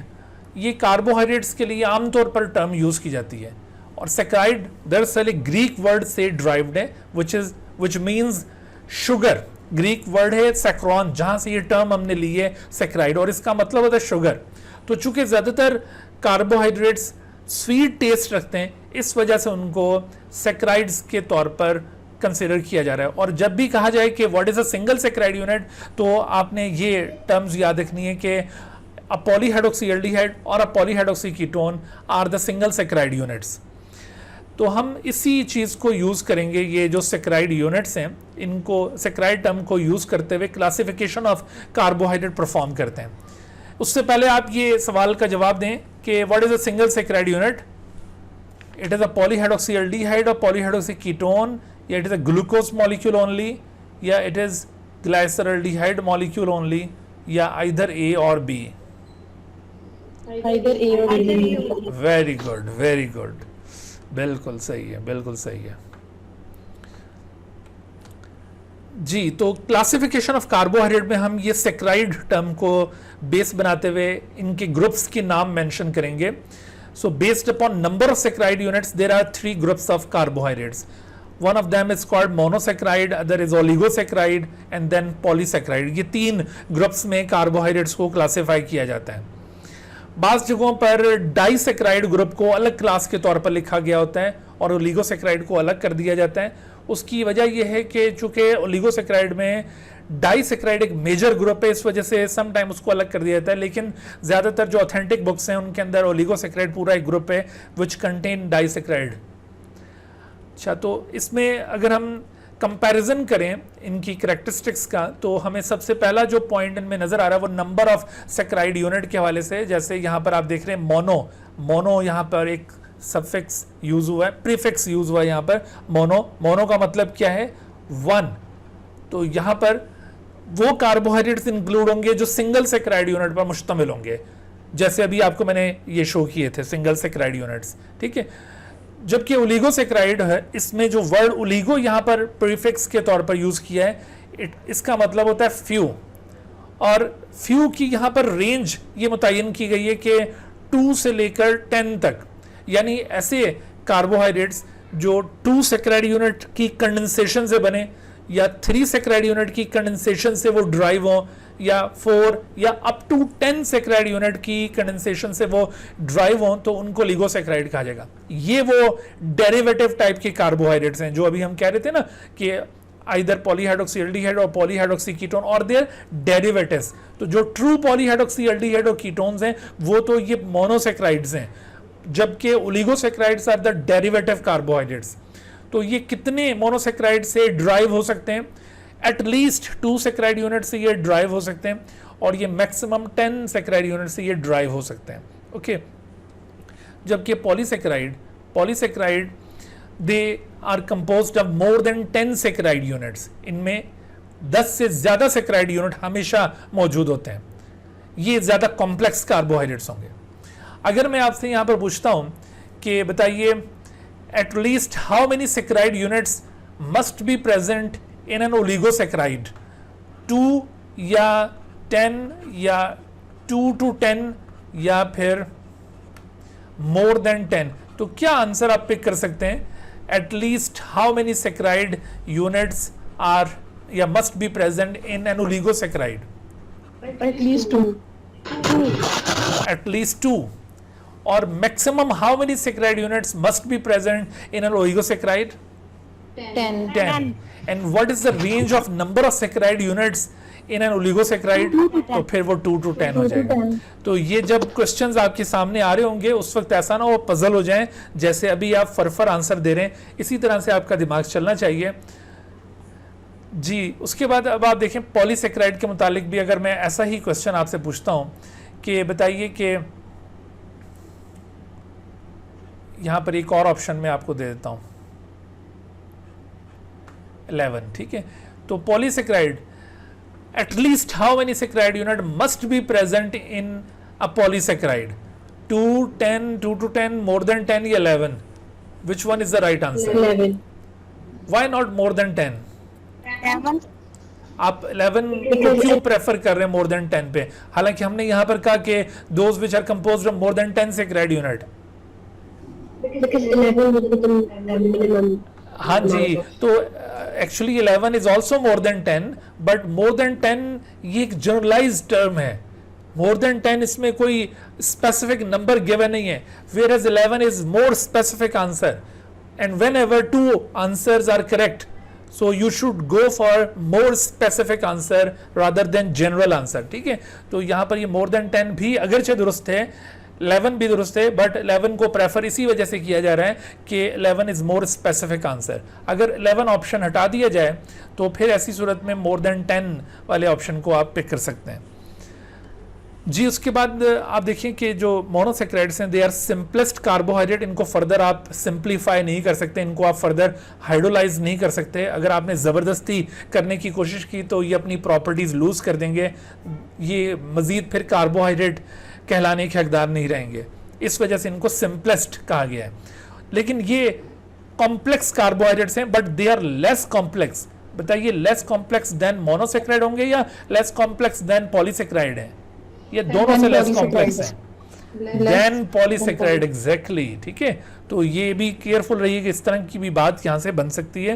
ये कार्बोहाइड्रेट्स के लिए आमतौर पर टर्म यूज की जाती है, और सेक्राइड दरअसल एक ग्रीक वर्ड से ड्राइव्ड है which means sugar. Greek word है सैक्रॉन, जहां से ये टर्म हमने ली है सेक्राइड, और इसका मतलब होता है शुगर। तो चूंकि ज्यादातर कार्बोहाइड्रेट्स स्वीट टेस्ट रखते हैं, इस वजह से उनको सेक्राइड्स के तौर पर कंसिडर किया जा रहा है। और जब भी कहा जाए कि what is a single saccharide unit, तो आपने ये टर्म्स याद रखनी है कि अ पॉलीहाइड्रोक्सी एल्डिहाइड और a polyhydroxy ketone are the single saccharide units. तो हम इसी चीज़ को यूज़ करेंगे, ये जो सेक्राइड यूनिट्स हैं, इनको सेक्राइड टर्म को यूज़ करते हुए क्लासिफिकेशन ऑफ कार्बोहाइड्रेट परफॉर्म करते हैं। उससे पहले आप ये सवाल का जवाब दें कि what is a single saccharide unit. It is a polyhydroxy aldehyde और पॉलीहाइड्रोक्सी कीटोन, या it is a glucose molecule only, या it is glyceraldehyde molecule only, या आइदर ए और B. Very good, very good, बिल्कुल सही है, बिल्कुल सही है जी। तो क्लासिफिकेशन ऑफ कार्बोहाइड्रेट में हम ये सेक्राइड टर्म को बेस बनाते हुए इनके ग्रुप्स के नाम मेंशन करेंगे। So based upon number of saccharide units there are 3 groups of carbohydrates. One of them is called monosaccharide, other is oligosaccharide and then polysaccharide. ये 3 ग्रुप्स में कार्बोहाइड्रेट्स को क्लासिफाई किया जाता है। बाज़ जगहों पर डाइसेक्राइड ग्रुप को अलग क्लास के तौर पर लिखा गया होता है और ओलिगोसेक्राइड को अलग कर दिया जाता है। उसकी वजह यह है कि चूंकि ओलिगोसेक्राइड में डाइसेक्राइड एक मेजर ग्रुप है, इस वजह से सम टाइम उसको अलग कर दिया जाता है। लेकिन ज़्यादातर जो ऑथेंटिक बुक्स हैं उनके अंदर ओलिगोसेक्राइड पूरा एक ग्रुप है विच कंटेन डाइसेक्राइड। अच्छा, तो इसमें अगर हम कंपैरिजन करें इनकी करैक्टरिस्टिक्स का, तो हमें सबसे पहला जो पॉइंट इनमें नजर आ रहा है वो नंबर ऑफ सेक्राइड यूनिट के हवाले से। जैसे यहाँ पर आप देख रहे हैं मोनो यहाँ पर एक सफिक्स यूज हुआ है, प्रीफिक्स यूज हुआ है यहाँ पर मोनो का मतलब क्या है, 1। तो यहाँ पर वो कार्बोहाइड्रेट्स इंक्लूड होंगे जो सिंगल सेक्राइड यूनिट पर मुश्तमिल होंगे, जैसे अभी आपको मैंने ये शो किए थे सिंगल सेक्राइड यूनिट्स, ठीक है। जबकि ओलिगोसेक्राइड है, इसमें जो वर्ड ओलिगो यहाँ पर प्रीफिक्स के तौर पर यूज किया है, इसका मतलब होता है फ्यू, और फ्यू की यहाँ पर रेंज ये मुतय्यन की गई है कि 2 से लेकर 10 तक, यानी ऐसे कार्बोहाइड्रेट्स जो 2 सेक्राइड यूनिट की कंडेंसेशन से बने, या 3 सेक्राइड यूनिट की कंडेंसेशन से वो ड्राइव हो, या 4 या अप टू 10 सेक्राइड यूनिट की कंडेंसेशन से वो ड्राइव हो, तो उनको लिगोसेक्राइड कहा जाएगा। ये वो डेरिवेटिव टाइप के कार्बोहाइड्रेट्स हैं जो अभी हम कह रहे थे ना कि आइदर पॉलीहाइड्रोक्सी एल्डिहाइड और पॉलीहाइड्रोक्सी कीटोन और देयर डेरिवेटिव्स। तो जो ट्रू पॉलीहाइड्रोक्सी एल्डिहाइड और कीटोन्स हैं वो तो ये मोनोसेक्राइड्स हैं, जबकि oligosaccharides are the derivative carbohydrates. तो ये कितने मोनोसेक्राइड से ड्राइव हो सकते हैं, एटलीस्ट 2 सेक्राइड यूनिट से ये ड्राइव हो सकते हैं, और ये मैक्सिमम 10 सेक्राइड यूनिट से ये ड्राइव हो सकते हैं, ओके। जबकि polysaccharide they are composed of more than 10 saccharide units, इनमें 10 से ज्यादा सेक्राइड यूनिट हमेशा मौजूद होते हैं। ये ज्यादा कॉम्प्लेक्स कार्बोहाइड्रेट्स होंगे। अगर मैं आपसे यहां पर पूछता हूं कि बताइए at least how many saccharide units must be present in an oligosaccharide, 2 या 10 या 2 to 10 या फिर more than 10, तो क्या आंसर आप पिक कर सकते हैं? at least how many saccharide units are या must be present in an oligosaccharide? at least 2. at least 2. और maximum how many saccharide units must be present in an oligosaccharide? 10. 10. And what is the range of number of saccharide units in an oligosaccharide? तो फिर वो 2 to 10 हो 2 to जाएगा। 10. तो ये जब questions आपके सामने आ रहे होंगे उस वक्त ऐसा ना वो पजल हो जाएं जैसे अभी आप फरफर आंसर दे रहे हैं, इसी तरह से आपका दिमाग चलना चाहिए जी। उसके बाद अब आप देखें पॉलीसेक्राइड के मुतालिक भी अगर मैं ऐसा ही क्वेश्चन आपसे पूछता हूं कि बताइए कि यहां पर एक और ऑप्शन में आपको दे देता हूं 11, ठीक है। तो polysaccharide, at least how many saccharide unit must be present in a polysaccharide? 2, 10, 2 to 10, more than 10 या 11? Which one is the right answer? 11. Why not more than 10? 11. आप 11 को क्यों प्रेफर कर रहे हैं मोर देन 10 पे? हालांकि हमने यहां पर कहा कि those which are composed of more than 10 saccharide unit. Because 11 would be the minimum. हाँ जी, तो actually 11 is also more than 10, but more than 10 ये एक जनरलाइज टर्म है। मोर देन 10 इसमें कोई स्पेसिफिक नंबर गिवन नहीं है, whereas 11 is more specific answer. And whenever 2 answers are correct, so you should go for more specific answer rather than general answer, ठीक है। तो यहां पर ये more than 10 भी अगरचे दुरुस्त है, 11 भी दुरुस्त है, बट 11 को प्रेफर इसी वजह से किया जा रहा है कि 11 इज मोर स्पेसिफिक आंसर। अगर 11 ऑप्शन हटा दिया जाए तो फिर ऐसी सूरत में more than 10 वाले ऑप्शन को आप पिक कर सकते हैं जी। उसके बाद आप देखें कि जो मोनोसेक्राइड्स हैं दे आर सिंपलेस्ट कार्बोहाइड्रेट, इनको फर्दर आप सिंप्लीफाई नहीं कर सकते, इनको आप फर्दर हाइड्रोलाइज नहीं कर सकते। अगर आपने ज़बरदस्ती करने की कोशिश की तो ये अपनी प्रॉपर्टीज़ लूज़ कर देंगे, ये मज़ीद फिर कार्बोहाइड्रेट कहलाने के हकदार नहीं रहेंगे, इस वजह से इनको सिंपलेस्ट कहा गया है। लेकिन ये कॉम्प्लेक्स कार्बोहाइड्रेट्स हैं, but they are less complex. बताइए लेस कॉम्प्लेक्स देन मोनोसेक्राइड होंगे या लेस कॉम्प्लेक्स देन पॉलीसेक्राइड है? ये दोनों से लेस कॉम्प्लेक्स हैं देन पॉलीसेक्राइड, एग्जैक्टली, ठीक है। तो ये भी केयरफुल रहिए कि इस तरह की भी बात यहां से बन सकती है।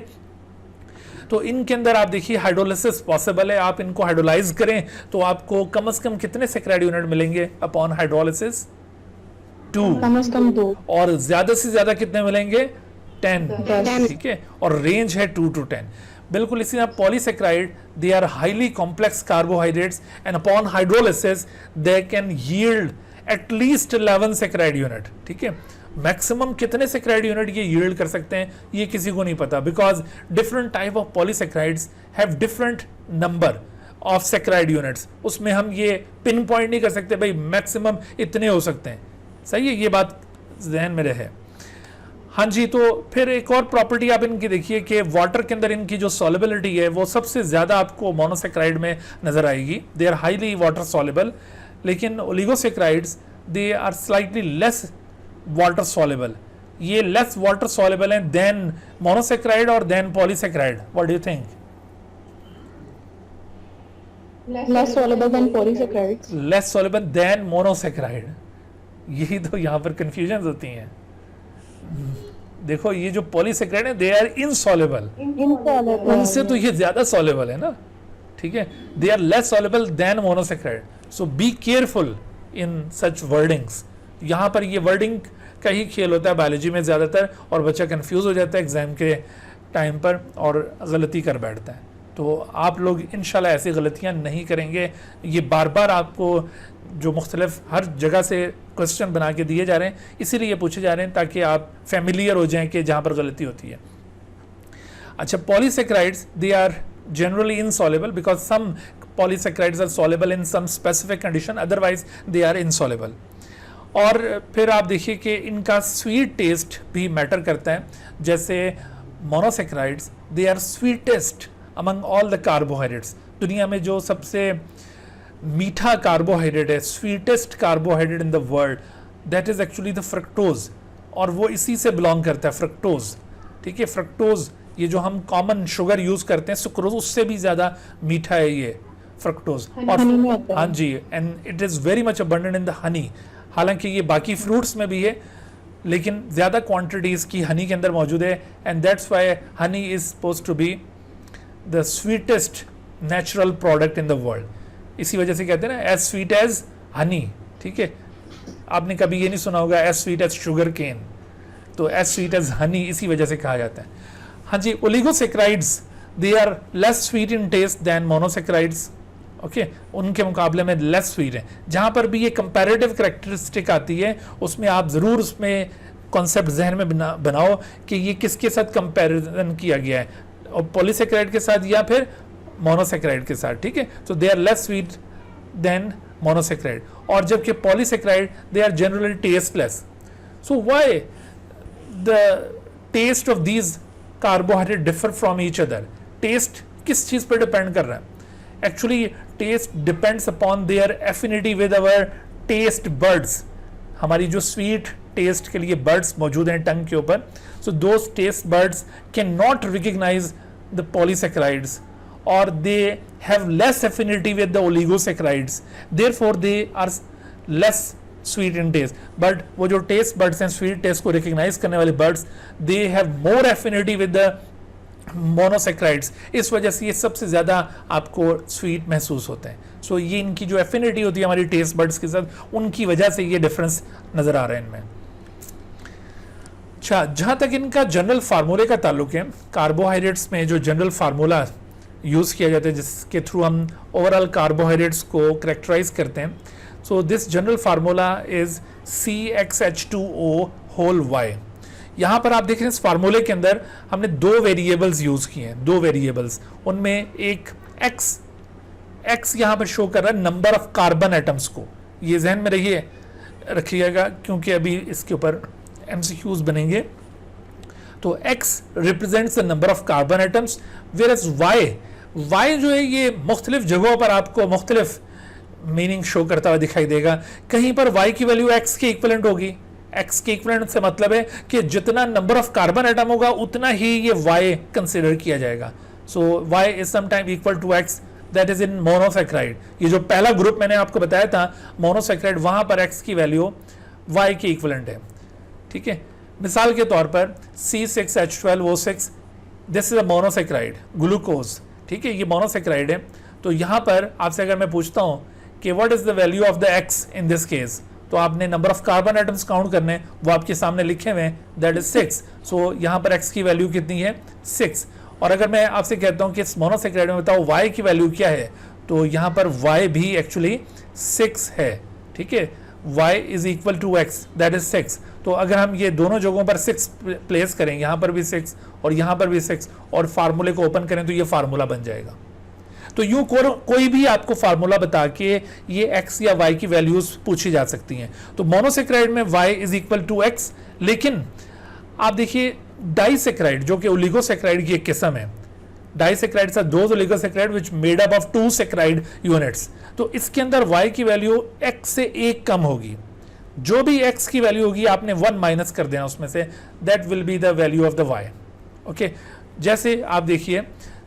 तो इनके अंदर आप देखिए हाइड्रोलिसिस पॉसिबल है, आप इनको हाइड्रोलाइज करें तो आपको कम से कम कितने सेक्राइड यूनिट मिलेंगे अपॉन हाइड्रोलिसिस? 2। कम से कम 2। और ज्यादा से ज्यादा कितने मिलेंगे? 10, ठीक है। और रेंज है 2 to 10। बिल्कुल इसी तरह polysaccharide, they are highly complex carbohydrates and upon hydrolysis they can yield at least 11 saccharide unit, ठीक है। मैक्सिमम कितने सेक्राइड यूनिट ये यील्ड कर सकते हैं ये किसी को नहीं पता, because different type of polysaccharides have different number of saccharide units. उसमें हम ये पिन पॉइंट नहीं कर सकते भाई मैक्सिमम इतने हो सकते हैं, सही है, ये बात जहन में रहे। हाँ जी, तो फिर एक और प्रॉपर्टी आप इनकी देखिए कि वाटर के अंदर इनकी जो सॉल्युबिलिटी है वो सबसे ज्यादा आपको मोनोसेक्राइड में नजर आएगी, they are highly water soluble. लेकिन oligosaccharides they are slightly less water soluble, ये लेस वाटर सॉल्युबल हैं देन मोनोसेक्राइड और than polysaccharide. What do you think? Less soluble than polysaccharides. Less soluble than monosaccharide, यही तो यहाँ पर confusion होती हैं। देखो ये जो पॉलीसेक्राइड है दे आर इनसॉल्युबल, उनसे तो ये ज्यादा सॉल्युबल है ना, ठीक है। They are less soluble than monosaccharide, so be careful in such wordings. यहाँ पर ये वर्डिंग का ही खेल होता है बायोलॉजी में ज़्यादातर, और बच्चा कंफ्यूज हो जाता है एग्जाम के टाइम पर और गलती कर बैठता है। तो आप लोग इंशाल्लाह ऐसी गलतियाँ नहीं करेंगे। ये बार बार आपको जो मुख्तलिफ हर जगह से क्वेश्चन बना के दिए जा रहे हैं, इसीलिए ये पूछे जा रहे हैं ताकि आप फेमिलियर हो जाएं कि जहाँ पर गलती होती है। अच्छा, polysaccharides they are generally insoluble because some polysaccharides are soluble in some specific condition, otherwise they are insoluble। और फिर आप देखिए कि इनका स्वीट टेस्ट भी मैटर करता है, जैसे monosaccharides they are sweetest among all the carbohydrates. दुनिया में जो सबसे मीठा कार्बोहाइड्रेट है, sweetest carbohydrate in the world, that is actually the fructose, और वो इसी से बिलोंग करता है, फ्रक्टोज, ठीक है। फ्रक्टोज ये जो हम कॉमन शुगर यूज करते हैं सुक्रोज, उससे भी ज्यादा मीठा है ये फ्रक्टोज। और हाँ जी, and it is very much abundant in the honey. हालांकि ये बाकी फ्रूट्स में भी है लेकिन ज्यादा क्वांटिटीज की हनी के अंदर मौजूद है, and that's why honey is supposed to be the sweetest natural product in the world. इसी वजह से कहते हैं ना एज स्वीट एज हनी, ठीक है। आपने कभी ये नहीं सुना होगा as sweet as sugar cane, तो एज स्वीट एज हनी इसी वजह से कहा जाता है। हाँ जी, oligosaccharides they are less sweet in taste than monosaccharides. Okay, उनके मुकाबले में लेस स्वीट है। जहां पर भी ये कंपैरेटिव कैरेक्टरिस्टिक आती है उसमें आप जरूर उसमें कॉन्सेप्ट जहन में बनाओ कि ये किसके साथ कंपैरिजन किया गया है, और पॉलीसैकेराइड के साथ या फिर मोनोसैकेराइड के साथ। ठीक है, so they are less sweet than monosaccharide, और जबकि polysaccharide they are generally tasteless. So why the taste of these carbohydrate differ from each other? Taste किस चीज पर डिपेंड कर रहा है? Actually taste depends upon their affinity with our taste buds. हमारी जो स्वीट टेस्ट के लिए बर्ड्स मौजूद हैं टंग के ऊपर, so those taste buds can not recognise the polysaccharides, or they have less affinity with the oligosaccharides, therefore they are less sweet in taste. But वो जो taste buds हैं, sweet taste को recognize करने वाले buds, they have more affinity with the monosaccharides, इस वजह से ये सबसे ज़्यादा आपको sweet महसूस होते हैं। So ये इनकी जो affinity होती है हमारी taste buds के साथ, उनकी वजह से ये difference नज़र आ रहा है इनमें। अच्छा, जहाँ तक इनका जनरल फार्मूले का ताल्लुक है, कार्बोहाइड्रेट्स में जो जनरल फार्मूला यूज़ किया जाता है जिसके थ्रू हम ओवरऑल कार्बोहाइड्रेट्स को करेक्टराइज करते हैं, so this general formula is CXH2O whole Y। यहाँ पर आप देख रहे हैं इस फार्मूले के अंदर हमने दो वेरिएबल्स यूज़ किए हैं, दो वेरिएबल्स, उनमें एक X यहाँ पर शो कर रहा है नंबर ऑफ कार्बन एटम्स को। ये जहन में रखिएगा क्योंकि अभी इसके ऊपर MCQs बनेंगे। तो X represents the number of carbon atoms, whereas Y जो है ये मुख्तलिफ जगहों पर आपको मुख्तलिफ मीनिंग शो करता हुआ दिखाई देगा। कहीं पर Y की वैल्यू X के इक्विवेलेंट होगी। X के इक्विवेलेंट से मतलब है कि जितना नंबर ऑफ कार्बन एटम होगा उतना ही ये Y कंसिडर किया जाएगा। So Y is sometime equal to X, that is in monosaccharide. ये जो पहला ग्रुप मैंने आपको बताया था मोनोसैकेराइड, वहां पर X की वैल्यू Y के इक्विवेलेंट है। ठीक है, मिसाल के तौर पर C6H12O6, this is a monosaccharide, glucose. ठीक है, ये मोनोसैकेराइड है। तो यहाँ पर आपसे अगर मैं पूछता हूँ कि what is the value of the X in this case, तो आपने number of carbon atoms count करने, वो आपके सामने लिखे हुए हैं, दैट इज 6। सो यहाँ पर X की वैल्यू कितनी है? 6। और अगर मैं आपसे कहता हूँ कि इस मोनोसैकेराइड में बताओ Y की वैल्यू क्या है, तो यहाँ पर Y भी एक्चुअली 6 है। ठीक है, Y is equal to X, that is 6। तो अगर हम ये दोनों जगहों पर 6 प्लेस करें, यहाँ पर भी 6 और यहाँ पर भी 6, और फार्मूले को ओपन करें तो ये फार्मूला बन जाएगा। तो यूं कोई भी आपको फार्मूला बता के ये X या Y की वैल्यूज पूछी जा सकती हैं। तो मोनोसैकेराइड में Y is equal to X, लेकिन आप देखिए डाइसैकेराइड जो कि ओलिगोसैकेराइड की एक किस्म है, disaccharides are those oligosaccharide which made up of 2 saccharide units. तो इसके अंदर Y की वैल्यू X से 1 कम होगी। जो भी X की वैल्यू होगी आपने 1 माइनस कर देना उसमें से, that will be the value of the Y। Okay, जैसे आप देखिए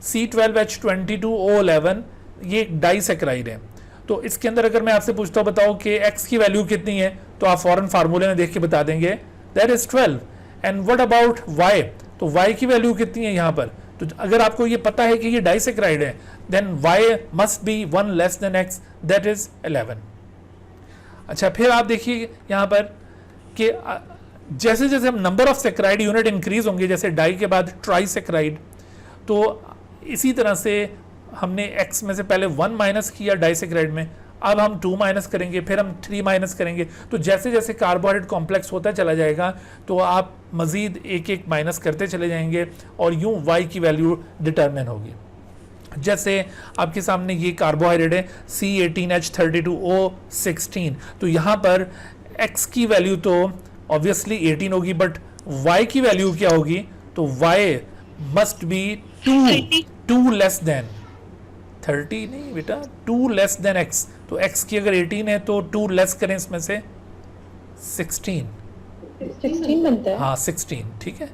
C12H22O11 ये एक डाइसैकेराइड है। तो इसके अंदर अगर मैं आपसे पूछता हूँ बताओ कि X की वैल्यू कितनी है, तो आप फौरन फार्मूले में देख के बता देंगे that is 12। And what about Y, तो Y की वैल्यू कितनी है यहाँ पर? तो अगर आपको ये पता है कि ये डाइसैकेराइड है, then Y must be 1 less than X, that is 11। अच्छा, फिर आप देखिए यहाँ पर कि जैसे जैसे हम number of saccharide unit increase होंगे, जैसे डाई के बाद ट्राइसैकेराइड, तो इसी तरह से हमने X में से पहले 1 माइनस किया डाइसैकेराइड में, अब हम 2 माइनस करेंगे, फिर हम 3 माइनस करेंगे। तो जैसे जैसे कार्बोहाइड्रेट कॉम्प्लेक्स होता चला जाएगा तो आप मजीद एक एक माइनस करते चले जाएंगे और यूं Y की वैल्यू डिटरमिन होगी। जैसे आपके सामने ये कार्बोहाइड्रेट है C18H32O16, तो यहाँ पर X की वैल्यू तो ऑब्वियसली 18 होगी, बट Y की वैल्यू क्या होगी? तो Y must B 2 less than 30, नहीं बेटा 2 लेस देन X। तो X की अगर 18 है तो 2 लेस करें इसमें से 16 बनता है। हाँ 16, ठीक है।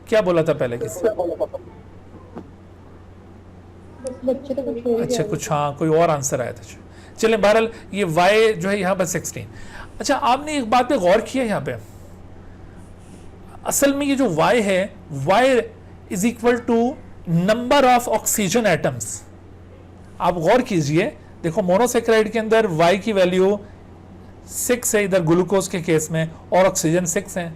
क्या बोला था पहले किसी? बच्चे तो कुछ हो ही अच्छा गया। कुछ, हाँ कोई और आंसर आया था। चलें, बहरहाल ये Y जो है यहाँ पर 16। अच्छा, आपने एक बात पे गौर किया यहाँ पे, असल में ये जो Y है, Y is equal to number of oxygen atoms. आप गौर कीजिए, देखो मोनोसैकेराइड के अंदर Y की वैल्यू 6 है इधर ग्लूकोज के केस में, और ऑक्सीजन 6 है।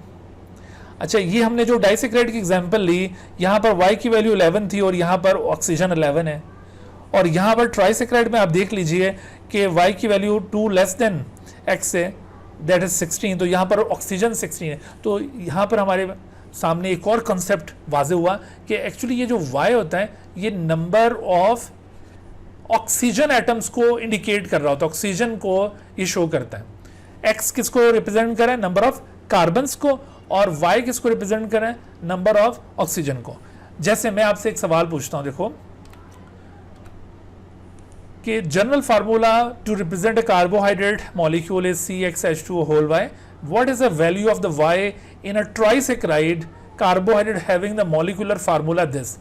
अच्छा, ये हमने जो डाइसेक्राइड की एग्जांपल ली, यहाँ पर y की वैल्यू 11 थी और यहाँ पर ऑक्सीजन 11 है, और यहाँ पर ट्राइसेक्राइड में आप देख लीजिए कि y की वैल्यू 2 लेस देन x है, दैट इज 16, तो यहाँ पर ऑक्सीजन 16 है। तो यहाँ पर हमारे सामने एक और कंसेप्ट वाजे हुआ कि एक्चुअली ये जो y होता है ये नंबर ऑफ ऑक्सीजन एटम्स को इंडिकेट कर रहा होता है, ऑक्सीजन को ये शो करता है। x किसको रिप्रेजेंट कर रहा है? नंबर ऑफ कार्बन्स को, और y किसको रिप्रेजेंट कर रहा है? नंबर ऑफ ऑक्सीजन को। जैसे मैं आपसे एक सवाल पूछता हूं, देखो कि general formula to represent a carbohydrate molecule is CxH2O whole y, what is the value of the y in a trisaccharide carbohydrate having the molecular formula this.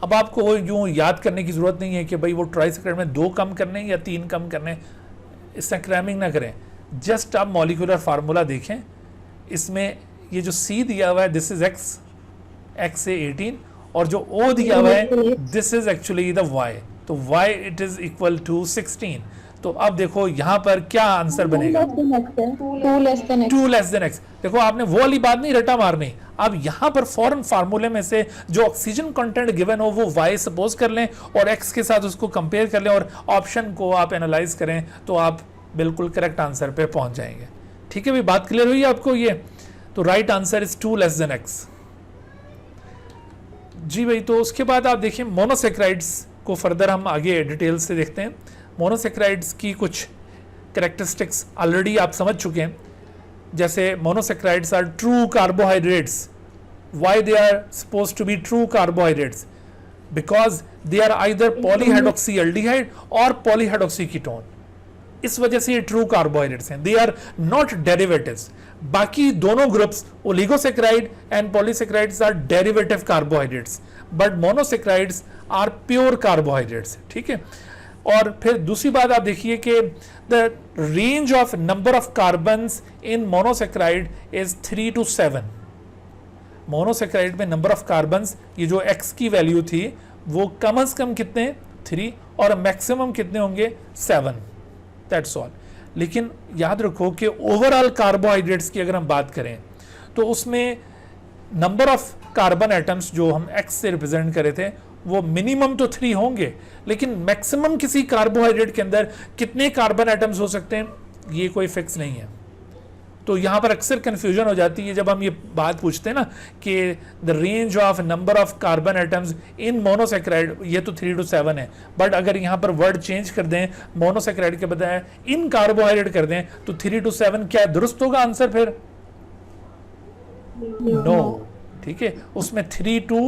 अब आपको यूं याद करने की जरूरत नहीं है कि भाई वो ट्राइसेक्राइड में 2 कम करने हैं या 3 कम करने हैं, इससे क्रैमिंग ना करें, जस्ट आप मॉलिक्यूलर फार्मूला देखें। इसमें ये जो C दिया हुआ है दिस इज x से 18, और जो O दिया हुआ है this is actually the y, तो y it is equal to 16। तो अब देखो यहाँ पर क्या आंसर बनेगा? 2 लेस देन x। देखो आपने वो वाली बात नहीं रटा मारनी, अब यहाँ पर फॉरन फार्मूले में से जो ऑक्सीजन कंटेंट गिवन हो वो y सपोज कर लें और x के साथ उसको कंपेयर कर लें और ऑप्शन को आप एनालाइज करें, तो आप बिल्कुल करेक्ट आंसर पे पहुंच जाएंगे। ठीक है भाई, बात क्लियर हुई आपको ये? तो right answer is 2 less than x। जी भाई, तो उसके बाद आप देखिए मोनोसेक्राइड्स को फर्दर हम आगे डिटेल से देखते हैं। मोनोसेक्राइड्स की कुछ कैरेक्टरिस्टिक्स ऑलरेडी आप समझ चुके हैं, जैसे monosaccharides are true carbohydrates. Why they are supposed to be true carbohydrates? Because they are either polyhydroxyaldehyde or polyhydroxyketone. इस वजह से ये ट्रू कार्बोहाइड्रेट्स हैं, दे आर नॉट डेरिवेटिव्स। बाकी दोनों groups oligosaccharide and polysaccharides are derivative carbohydrates, but monosaccharides are pure carbohydrates. ठीक है, और फिर दूसरी बात आप देखिए कि the range of number of carbons in monosaccharide is 3 to 7। Monosaccharide में नंबर ऑफ कार्बन्स, ये जो x की वैल्यू थी वो कम से कम कितने? 3, और मैक्सिमम कितने होंगे? 7, दैट्स ऑल। लेकिन याद रखो कि ओवरऑल कार्बोहाइड्रेट्स की अगर हम बात करें तो उसमें नंबर ऑफ कार्बन एटम्स जो हम x से रिप्रेजेंट करे थे वो मिनिमम तो 3 होंगे, लेकिन मैक्सिमम किसी कार्बोहाइड्रेट के अंदर कितने कार्बन एटम्स हो सकते हैं ये कोई फिक्स नहीं है। तो यहाँ पर अक्सर कंफ्यूजन हो जाती है जब हम ये बात पूछते हैं ना कि the range of number of carbon atoms in monosaccharide, ये तो 3 to 7 है, बट अगर यहाँ पर वर्ड चेंज कर दें, मोनोसेक्राइड के बजाय इन कार्बोहाइड्रेट कर दें, तो 3 to 7 क्या दुरुस्त होगा आंसर? फिर नो। ठीक है, उसमें 3 to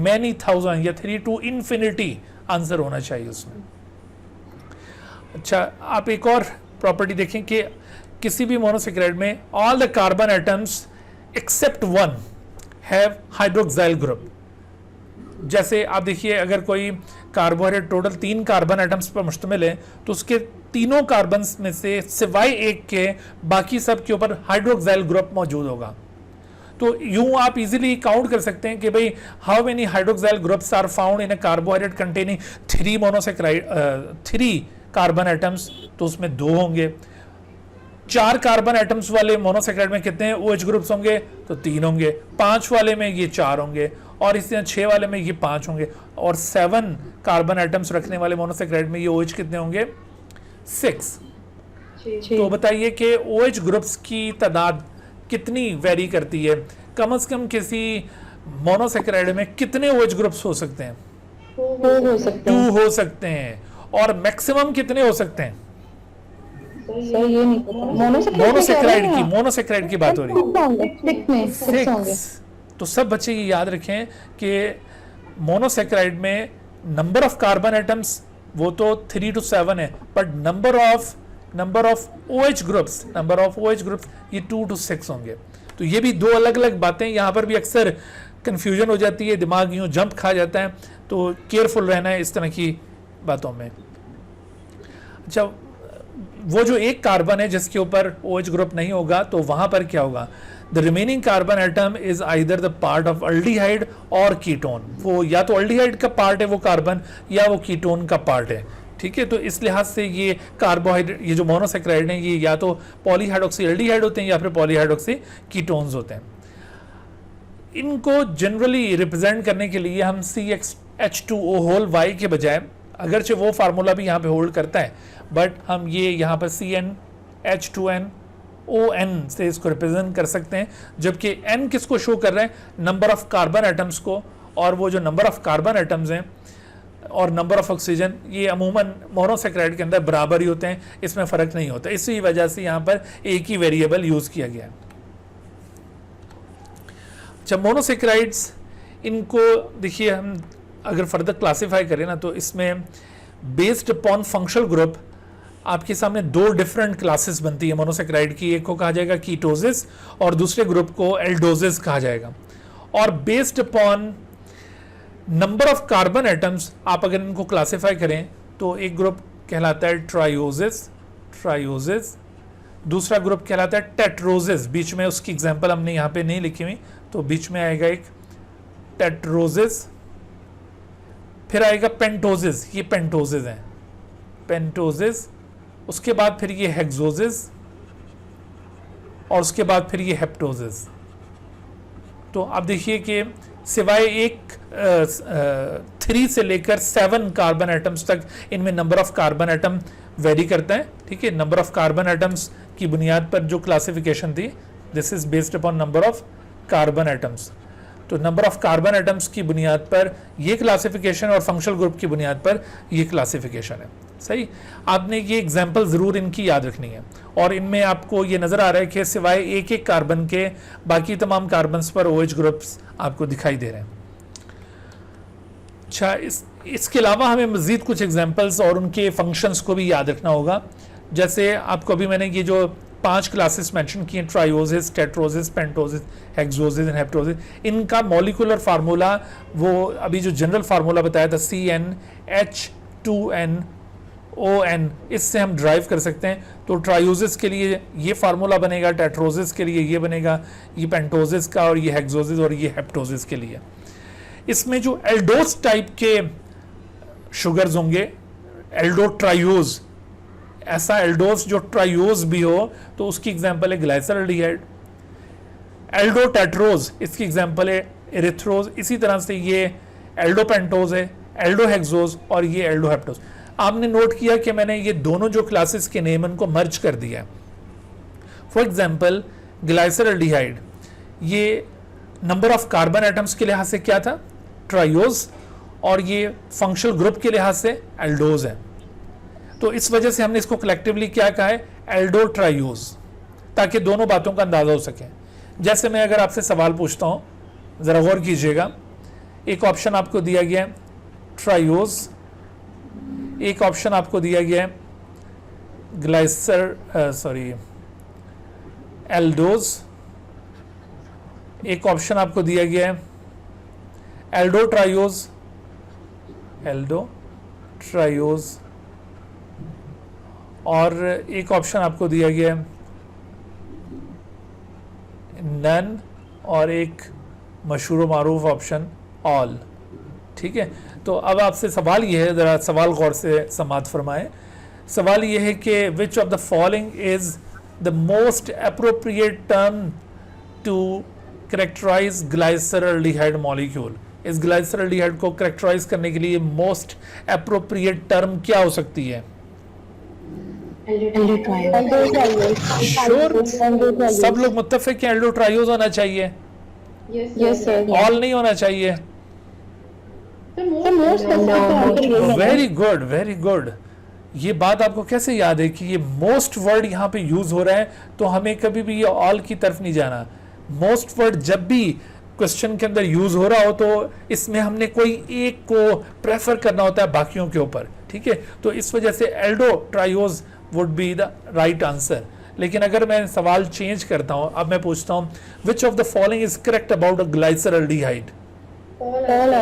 many thousand या 3 to infinity आंसर होना चाहिए उसमें। अच्छा, आप एक और प्रॉपर्टी देखें कि किसी भी मोनोसेक्राइड में all the carbon atoms except 1 have hydroxyl group. जैसे आप देखिए अगर कोई कार्बोहाइड्रेट टोटल 3 कार्बन एटम्स पर मुश्तमिल है तो उसके तीनों कार्बन में से सिवाय एक के बाकी सब के ऊपर हाइड्रोक्साइल ग्रुप मौजूद होगा। तो यूं आप इजीली काउंट कर सकते हैं कि भाई how many hydroxyl groups are found in a carbohydrate containing 3 monosaccharide 3 carbon atoms, तो उसमें 2 होंगे। 4 कार्बन एटम्स वाले मोनोसेक्राइड में कितने OH ग्रुप्स होंगे? तो 3 होंगे। 5 वाले में ये 4 होंगे, और इसी तरह 6 वाले में ये 5 होंगे, और 7 कार्बन एटम्स रखने वाले मोनोसेक्राइड में ये OH कितने होंगे? 6। तो बताइए कि OH ग्रुप्स की तादाद कितनी वेरी करती है? कम से कम किसी मोनोसेक्राइड में कितने OH ग्रुप्स हो सकते हैं? 2 हो सकते हैं, और मैक्सिमम कितने हो सकते हैं? ये नहीं पता। मोनोसेक्राइड की बात हो रही है। 6। तो सब बच्चे ये याद रखें कि मोनोसेक्राइड में नंबर ऑफ कार्बन एटम्स वो तो 3 to 7 है, but number of OH groups ये 2 to 6 होंगे। तो ये भी 2 अलग अलग बातें, यहाँ पर भी अक्सर कंफ्यूजन हो जाती है, दिमाग यूं जंप खा जाता है, तो केयरफुल रहना है इस तरह की बातों में। अच्छा, वो जो एक कार्बन है जिसके ऊपर OH ग्रुप नहीं होगा तो वहां पर क्या होगा? The remaining carbon atom is either the part of aldehyde और कीटोन। वो या तो अल्डिहाइड का पार्ट है वो कार्बन, या वो कीटोन का पार्ट है। ठीक है, तो इस लिहाज से ये कार्बोहाइड्रेट, ये जो मोनोसेक्राइड हैं, ये या तो पॉलीहाइड्रोक्सी एल्डिहाइड होते हैं या फिर पॉलीहाइड्रोक्सी कीटोन्स होते हैं। इनको जनरली रिप्रेजेंट करने के लिए हम CH2O होल Y के बजाय, अगरचे वो फार्मूला भी यहाँ पे होल्ड करता है, बट हम ये यहाँ पर CnH2nOn से इसको रिप्रेजेंट कर सकते हैं, जबकि N किसको शो कर रहा है, नंबर ऑफ कार्बन एटम्स को, और वो जो नंबर ऑफ कार्बन एटम्स हैं और नंबर ऑफ ऑक्सीजन ये अमूमन मोनोसैकेराइड के अंदर बराबर ही होते हैं, इसमें फ़र्क नहीं होता। इसी वजह से यहाँ पर एक ही वेरिएबल यूज़ किया गया है। जब मोनोसैकेराइड्स, इनको देखिए हम अगर फर्दर क्लासीफाई करें ना, तो इसमें बेस्ड अपॉन फंक्शनल ग्रुप आपके सामने दो डिफरेंट क्लासेस बनती है मोनोसैकेराइड की। एक को कहा जाएगा कीटोसिस और दूसरे ग्रुप को एल्डोसिस कहा जाएगा। और based upon number of carbon atoms आप अगर इनको क्लासीफाई करें तो एक ग्रुप कहलाता है ट्रायोसिस, दूसरा ग्रुप कहलाता है टेट्रोसिस। बीच में उसकी एग्जांपल हमने यहाँ पे नहीं लिखी हुई, तो बीच में आएगा एक टेट्रोसिस, फिर आएगा पेंटोसिस, ये पेंटोसिस है, पेंटोसिस, उसके बाद फिर ये हेक्सोसिस और उसके बाद फिर ये हेप्टोसिस। तो आप देखिए कि सिवाय एक 3 से लेकर 7 कार्बन एटम्स तक इनमें number of carbon atom very करता है। ठीक है, नंबर ऑफ कार्बन एटम्स की बुनियाद पर जो क्लासिफिकेशन थी, this is based upon number of carbon atoms. तो नंबर ऑफ कार्बन एटम्स की बुनियाद पर ये क्लासिफिकेशन और फंक्शनल ग्रुप की बुनियाद पर ये क्लासिफिकेशन है। सही, आपने ये एग्जाम्पल ज़रूर इनकी याद रखनी है। और इनमें आपको ये नज़र आ रहा है कि सिवाय एक एक कार्बन के बाकी तमाम कार्बन्स पर OH ग्रुप्स आपको दिखाई दे रहे हैं। अच्छा, इसके अलावा हमें मज़ीद कुछ एग्जाम्पल्स और उनके फंक्शंस को भी याद रखना होगा। जैसे आपको अभी मैंने ये जो 5 क्लासेस मेंशन किए, ट्रायोसिस, टेट्रोसिस, पेंटोसिस, हेक्सोसिस एंड हेप्टोसिस, इनका मॉलिक्यूलर फार्मूला वो अभी जो जनरल फार्मूला बताया था CnH2nOn, इससे हम ड्राइव कर सकते हैं। तो ट्रायोसिस के लिए ये फार्मूला बनेगा, टेट्रोसिस के लिए ये बनेगा, ये पेंटोसिस का, और ये हेक्सोसिस और ये हेप्टोसिस के लिए। इसमें जो एल्डोस टाइप के शुगर्स होंगे, एल्डोट्रायोज, ऐसा एल्डोस जो ट्रायोज भी हो तो उसकी एग्जांपल है ग्लाइसरल्डिहाइड। एल्डोटेट्रोज, इसकी एग्जांपल है एरिथ्रोज। इसी तरह से ये एल्डोपेंटोज है, एल्डोहेक्सोज और ये एल्डोहेप्टोज। आपने नोट किया कि मैंने ये दोनों जो क्लासेस के नेम उनको मर्ज कर दिया। फॉर एग्जांपल ग्लाइसरल्डिहाइड, ये नंबर ऑफ कार्बन एटम्स के लिहाज से क्या था, ट्रायोज, और ये फंक्शनल ग्रुप के लिहाज से एल्डोज है। तो इस वजह से हमने इसको कलेक्टिवली क्या कहा है, एल्डोट्रायोज, ताकि दोनों बातों का अंदाजा हो सके। जैसे मैं अगर आपसे सवाल पूछता हूं, जरा गौर कीजिएगा, एक ऑप्शन आपको दिया गया है ट्रायोज, एक ऑप्शन आपको दिया गया है एल्डोज, एक ऑप्शन आपको दिया गया है एल्डोट्रायोज, और एक ऑप्शन आपको दिया गया है नन, और एक मशहूर मारूफ ऑप्शन ऑल। ठीक है, तो अब आपसे सवाल ये है, ज़रा सवाल गौर से समाअत फरमाएं। सवाल ये है कि which of the following is the most appropriate term to characterise glyceraldehyde molecule. इस ग्लाइसरल्डिहाइड को करेक्टराइज करने के लिए मोस्ट अप्रोप्रिएट टर्म क्या हो सकती है? श्योर, सब लोग मुत्तफिक हैं एल्डोट्रायोज होना चाहिए, ऑल नहीं होना चाहिए। Very good, very good. ये बात आपको कैसे याद है कि ये मोस्ट वर्ड यहाँ पे यूज हो रहा है, तो हमें कभी भी ये ऑल की तरफ नहीं जाना। मोस्ट वर्ड जब भी क्वेश्चन के अंदर यूज हो रहा हो तो इसमें हमने कोई एक को प्रेफर करना होता है बाकियों के ऊपर। ठीक है, तो इस वजह से aldotriose would be the right answer. लेकिन अगर मैं सवाल चेंज करता हूं, अब मैं पूछता हूं which of the following is correct about a glyceraldehyde? All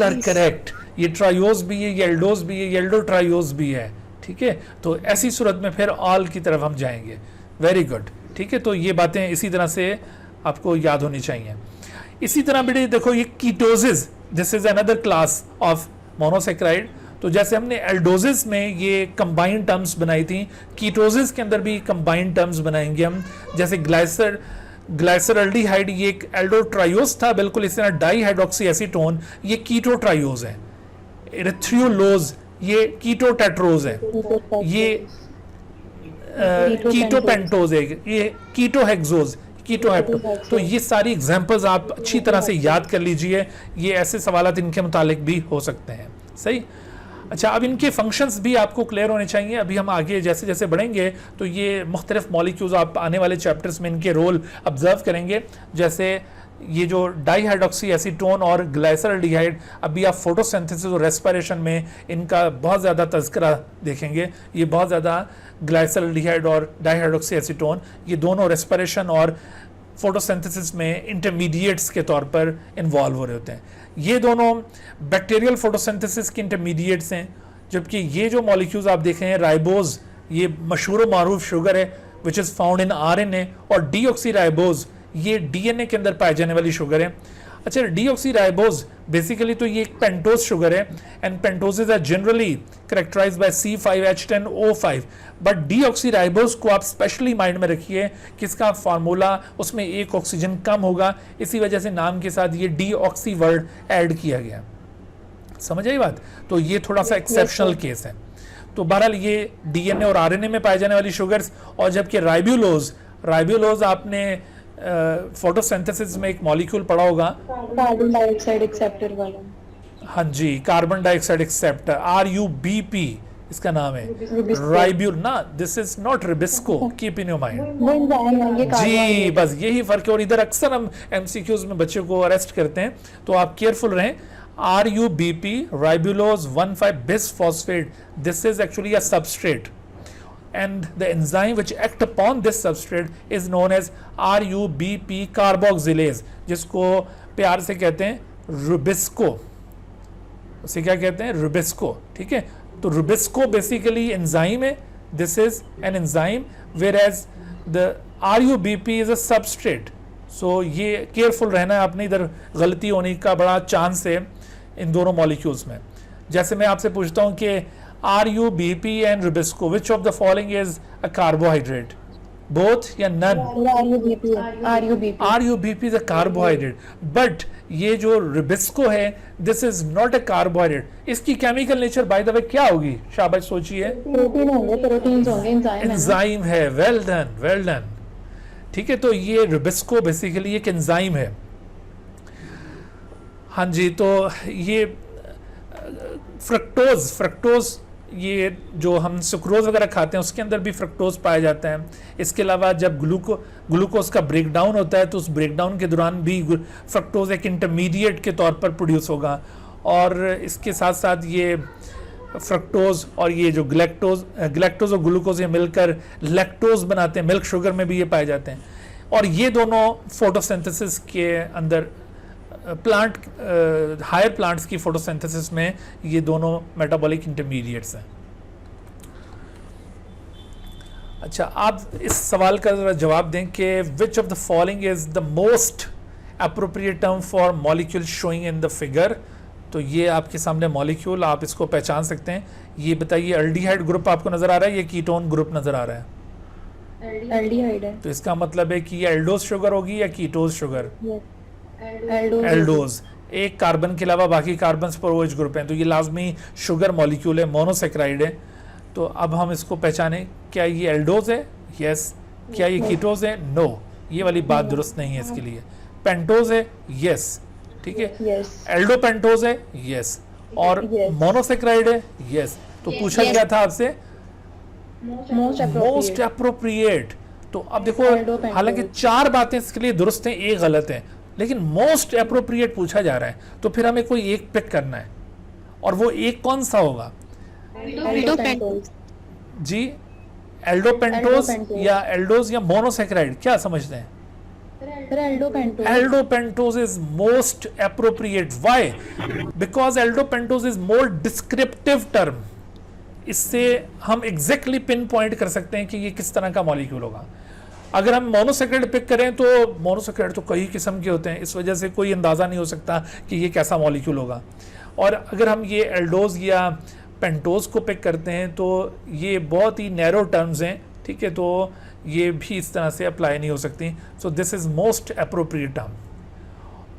are correct. ये ट्रायोज भी है, ये एल्डोज भी है, ये एल्डोट्रायोज भी है। ठीक है, तो ऐसी सूरत में फिर ऑल की तरफ हम जाएंगे। Very good. ठीक है, तो ये बातें इसी तरह से आपको याद होनी चाहिए। इसी तरह बेटे देखो, ये ketosis, this is another class of monosaccharide. तो जैसे हमने एल्डोसिस में ये कंबाइंड टर्म्स बनाई थी, कीटोसिस के अंदर भी कंबाइंड टर्म्स बनाएंगे हम। जैसे ग्लाइसरल्डिहाइड ये एक एल्डोट्रायोज था, बिल्कुल इसी तरह डाई हाइड्रोक्सी एसीटोन ये कीटोट्रायोज है। इरिथ्रियोलोज ये कीटोटेट्रोज है, ये कीटोपेंटोज है, ये कीटोहेक्सोज, कीटोहेप्टो। तो ये सारी एग्जांपल्स आप अच्छी तरह से याद कर लीजिए, ये ऐसे सवालात इनके मुतालिक भी हो सकते हैं। सही। अच्छा, अब इनके फंक्शंस भी आपको क्लियर होने चाहिए। अभी हम आगे जैसे जैसे बढ़ेंगे तो ये मुख्तलिफ मॉलिक्यूल्स आप आने वाले चैप्टर्स में इनके रोल ऑब्जर्व करेंगे। जैसे ये जो डाईहाइड्रोक्सी एसीटोन और ग्लाइसरल्डिहाइड, अभी आप फोटोसिंथेसिस और रेस्पिरेशन में इनका बहुत ज़्यादा तज़किरा देखेंगे। ये बहुत ज़्यादा ग्लाइसरल्डिहाइड और डाईहाइड्रोक्सी एसीटोन ये दोनों रेस्पिरेशन और फोटोसिंथेसिस में इंटरमीडिएट्स के तौर पर इन्वॉल्व हो रहे होते हैं। ये दोनों बैक्टीरियल फोटोसिंथेसिस के इंटरमीडिएट्स हैं, जबकि ये जो मॉलिक्यूल्स आप देख रहे हैं राइबोज, ये मशहूर व मारूफ शुगर है which is found in RNA, और डीऑक्सीराइबोज ये डीएनए के अंदर पाई जाने वाली शुगर है। अच्छा, डीऑक्सीराइबोज बेसिकली तो ये एक पेंटोज शुगर है, and pentoses are generally characterized by C5H10O5, but deoxyribose को आप स्पेशली माइंड में रखिए कि इसका फार्मूला उसमें एक ऑक्सीजन कम होगा, इसी वजह से नाम के साथ ये डीऑक्सी वर्ड ऐड किया गया। समझ आई बात? तो ये थोड़ा सा एक्सेप्शनल केस है। तो बहरहाल ये डीएनए और आरएनए में पाए जाने वाली शुगर्स, और जबकि राइब्यूलोज आपने फोटोसिंथेसिस में एक मॉलिक्यूल पढ़ा होगा, कार्बन डाइऑक्साइड एक्सेप्टर वाला। हाँ जी, कार्बन डाइऑक्साइड एक्सेप्टर, RUBP इसका नाम है, राइब्यूल ना, this is not RuBisCO, keep in your mind जी। बस यही फर्क है, और इधर अक्सर हम MCQs में बच्चों को अरेस्ट करते हैं, तो आप केयरफुल रहें। RUBP, ribulose 1,5 bisphosphate, this is actually a substrate, and the enzyme which act upon this substrate is known as RUBP carboxylase, जिसको प्यार से कहते हैं रुबिस्को। उसे क्या कहते हैं? रुबिस्को। ठीक है, तो रुबिस्को बेसिकली एंजाइम है, this is an enzyme, whereas the RUBP is a substrate। सो ये केयरफुल रहना है आपने, इधर गलती होने का बड़ा चांस है इन दोनों मॉलिक्यूल्स में। जैसे मैं आपसे पूछता हूं कि RUBP and Rubisco, which of the following is a carbohydrate? Both या none? RUBP is a carbohydrate, but ये जो Rubisco है, this is not a carbohydrate। इसकी chemical nature by the way क्या होगी? शाबाश सोचिए। प्रोटीन होंगे, प्रोटीन्स होंगे, एंजाइम है। Well done, well done. ठीक है, तो ये Rubisco बेसिकली एक एंजाइम है। हाँ जी, तो ये फ्रक्टोज ये जो हम सुक्रोज वगैरह खाते हैं उसके अंदर भी फ्रक्टोज पाया जाता है। इसके अलावा जब ग्लूकोज का ब्रेकडाउन होता है तो उस ब्रेकडाउन के दौरान भी फ्रक्टोज एक इंटरमीडिएट के तौर पर प्रोड्यूस होगा, और इसके साथ साथ ये फ्रक्टोज और ये जो ग्लैक्टोज और ग्लूकोज ये मिलकर लैक्टोज बनाते हैं, मिल्क शुगर में भी ये पाए जाते हैं। और ये दोनों फोटोसिंथेसिस के अंदर प्लांट हायर प्लांट्स की फोटोसिंथेसिस में ये दोनों मेटाबॉलिक इंटरमीडिएट्स हैं। अच्छा, आप इस सवाल का जरा जवाब दें कि which of the following is the most appropriate term for molecule showing in the figure. तो ये आपके सामने मॉलिक्यूल, आप इसको पहचान सकते हैं। ये बताइए, एल्डिहाइड ग्रुप आपको नजर आ रहा है, ये कीटोन ग्रुप नजर आ रहा है? एल्डिहाइड है। तो इसका मतलब है कि ये एल्डोज शुगर होगी या कीटोज शुगर? एल्डोज। एक कार्बन के अलावा बाकी कार्बन पर OH ग्रुप हैं, तो ये लाजमी शुगर मॉलिक्यूल है, मोनोसेक्राइड है। तो अब हम इसको पहचानें, क्या ये एल्डोज है? यस। क्या ये कीटोज है? नो। ये वाली बात दुरुस्त नहीं है इसके लिए। पेंटोज है? यस। ठीक है। एल्डो पेंटोज है? यस। और मोनोसेक्राइड है? यस। तो पूछा गया था आपसे मोस्ट अप्रोप्रिएट। तो अब देखो, हालांकि 4 बातें इसके लिए दुरुस्त हैं, एक गलत है, लेकिन मोस्ट अप्रोप्रिएट पूछा जा रहा है, तो फिर हमें कोई एक पिक करना है, और वो एक कौन सा होगा? जी, एल्डोपेंटोज या एल्डोज या मोनोसेक्राइड, क्या समझते हैं? Aldopentose is most appropriate. Why? Because aldopentose is more descriptive term. इससे हम एग्जैक्टली पिन पॉइंट कर सकते हैं कि ये किस तरह का मॉलिक्यूल होगा। अगर हम मोनोसेक्राइड पिक करें तो मोनोसेक्राइड तो कई किस्म के होते हैं, इस वजह से कोई अंदाज़ा नहीं हो सकता कि ये कैसा मॉलिक्यूल होगा। और अगर हम ये एल्डोज या पेंटोज को पिक करते हैं तो ये बहुत ही नैरो टर्म्स हैं। ठीक है, तो ये भी इस तरह से अप्लाई नहीं हो सकती। So this is most appropriate term.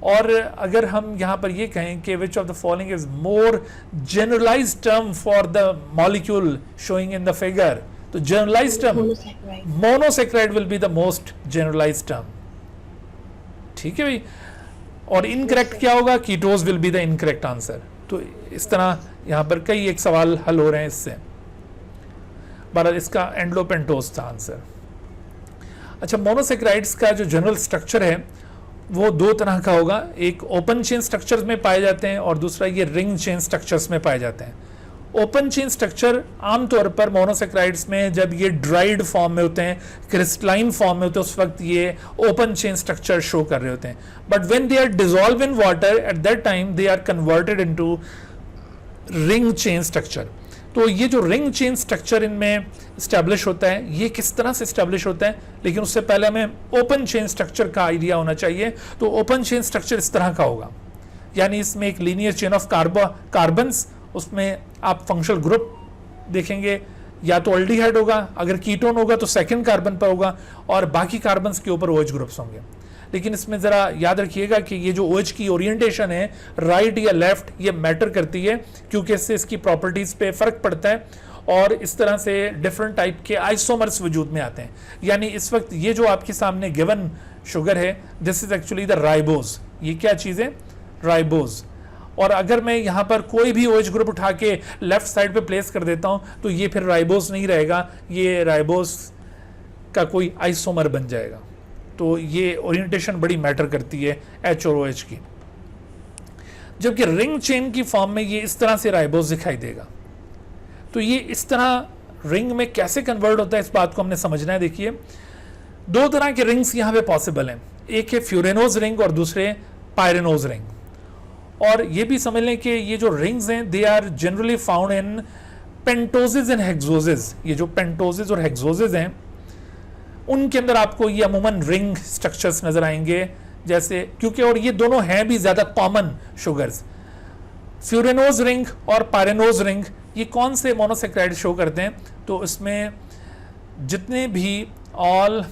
और अगर हम यहाँ पर ये कहें कि which of the following is more generalized term for the molecule showing in the figure, तो generalized term monosaccharide will be the most generalized term. ठीक है भाई, और इनकरेक्ट क्या होगा, ketose will be the incorrect answer. तो इस तरह यहाँ पर कई एक सवाल हल हो रहे हैं इससे। बहरहाल इसका एंडोपेंटोज था आंसर। अच्छा, मोनोसेक्राइड्स का जो जनरल स्ट्रक्चर है वो दो तरह का होगा, एक ओपन चेन स्ट्रक्चर्स में पाए जाते हैं और दूसरा ये रिंग चेन स्ट्रक्चर्स में पाए जाते हैं। ओपन चेन स्ट्रक्चर आमतौर पर मोनोसेक्राइड्स में जब ये ड्राइड फॉर्म में होते हैं, क्रिस्टलाइन फॉर्म में होते हैं, उस वक्त ये ओपन चेन स्ट्रक्चर शो कर रहे होते हैं। But when they are dissolve in water at that time they are converted into ring chain structure. तो ये जो रिंग चेन स्ट्रक्चर इनमें स्टैब्लिश होता है, ये किस तरह से स्टैब्लिश होता है, लेकिन उससे पहले हमें ओपन चेन स्ट्रक्चर का आइडिया होना चाहिए। तो ओपन चेन स्ट्रक्चर इस तरह का होगा, यानी इसमें एक लीनियर चेन ऑफ कार्बन्स, उसमें आप फंक्शनल ग्रुप देखेंगे, या तो एल्डिहाइड होगा, अगर कीटोन होगा तो सेकंड कार्बन पर होगा, और बाकी कार्बन्स के ऊपर OH ग्रुप्स होंगे। लेकिन इसमें ज़रा याद रखिएगा कि ये जो OH की ओरिएंटेशन है, राइट या लेफ्ट, ये मैटर करती है, क्योंकि इससे इसकी प्रॉपर्टीज़ पे फ़र्क पड़ता है, और इस तरह से डिफरेंट टाइप के आइसोमर्स वजूद में आते हैं। यानी इस वक्त ये जो आपके सामने गिवन शुगर है, this is actually the ribose. ये क्या चीज़ है, राइबोज। और अगर मैं यहाँ पर कोई भी OH ग्रुप उठा के लेफ्ट साइड पे प्लेस कर देता हूँ तो ये फिर राइबोज नहीं रहेगा, ये राइबोज का कोई आइसोमर बन जाएगा। तो ये ओरिएंटेशन बड़ी मैटर करती है H और OH की। जबकि रिंग चेन की फॉर्म में ये इस तरह से राइबोज दिखाई देगा। तो ये इस तरह रिंग में कैसे कन्वर्ट होता है, इस बात को हमने समझना है। देखिए, दो तरह के रिंग्स यहाँ पे पॉसिबल हैं, एक है फ्यूरेनोज रिंग और दूसरे पायरेनोज रिंग। और ये भी समझ लें कि ये जो रिंग्स हैं they are generally found in pentoses and hexoses. ये जो पेंटोजेज और हेक्सोजेज हैं उनके अंदर आपको ये अमूमन रिंग स्ट्रक्चर्स नजर आएंगे, जैसे, क्योंकि और ये दोनों हैं भी ज़्यादा कॉमन शुगर्स। फ्यूरेनोज रिंग और पायरेनोज रिंग ये कौन से मोनोसेक्राइड शो करते हैं, तो इसमें जितने भी ऑल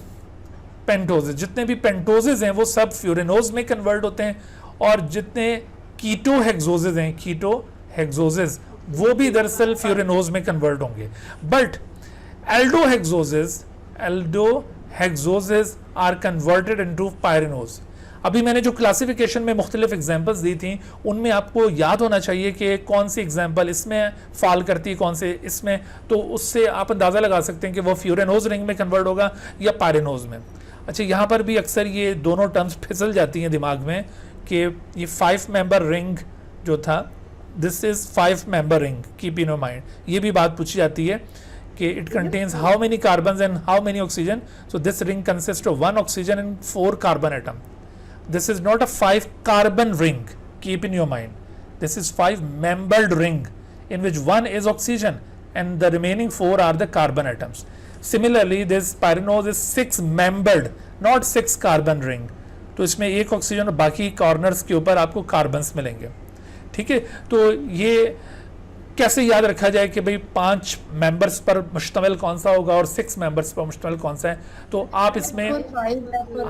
पेंटोजेज, जितने भी पेंटोजेज हैं वो सब फ्यूरेनोज में कन्वर्ट होते हैं, और जितने कीटो हेक्सोजेज हैं, कीटो हेक्सोजेज, वो भी दरअसल फ्यूरेनोज में कन्वर्ट होंगे। But aldo hexoses are converted into pyranose. अभी मैंने जो क्लासिफिकेशन में मुख्तलिफ एग्जाम्पल्स दी थी उनमें आपको याद होना चाहिए कि कौन सी एग्जाम्पल इसमें फॉल करती है, कौन से इसमें, तो उससे आप अंदाज़ा लगा सकते हैं कि वो फ्यूरेनोज रिंग में कन्वर्ट होगा या पायरेनोज में। अच्छा, यहाँ पर भी अक्सर ये दोनों टर्म्स फिसल जाती हैं दिमाग में कि ये 5 मेंबर रिंग जो था, this is 5 member ring, keep in your mind. ये भी बात पूछी जाती है कि it contains how many carbon and how many oxygen. So this ring consist of 1 oxygen and 4 carbon atom. This is not a 5 carbon ring, keep in your mind. This is 5 membered ring in which 1 is oxygen and the remaining 4 are the carbon atoms. Similarly, this pyranose is 6 membered, not 6 carbon ring. तो इसमें एक oxygen और बाकी corners के ऊपर आपको carbons मिलेंगे। ठीक है, तो ये कैसे याद रखा जाए कि भाई 5 मेंबर्स पर मुश्तमिल कौन सा होगा और 6 मेंबर्स पर मुश्तमिल कौन सा है, तो आप इसमें,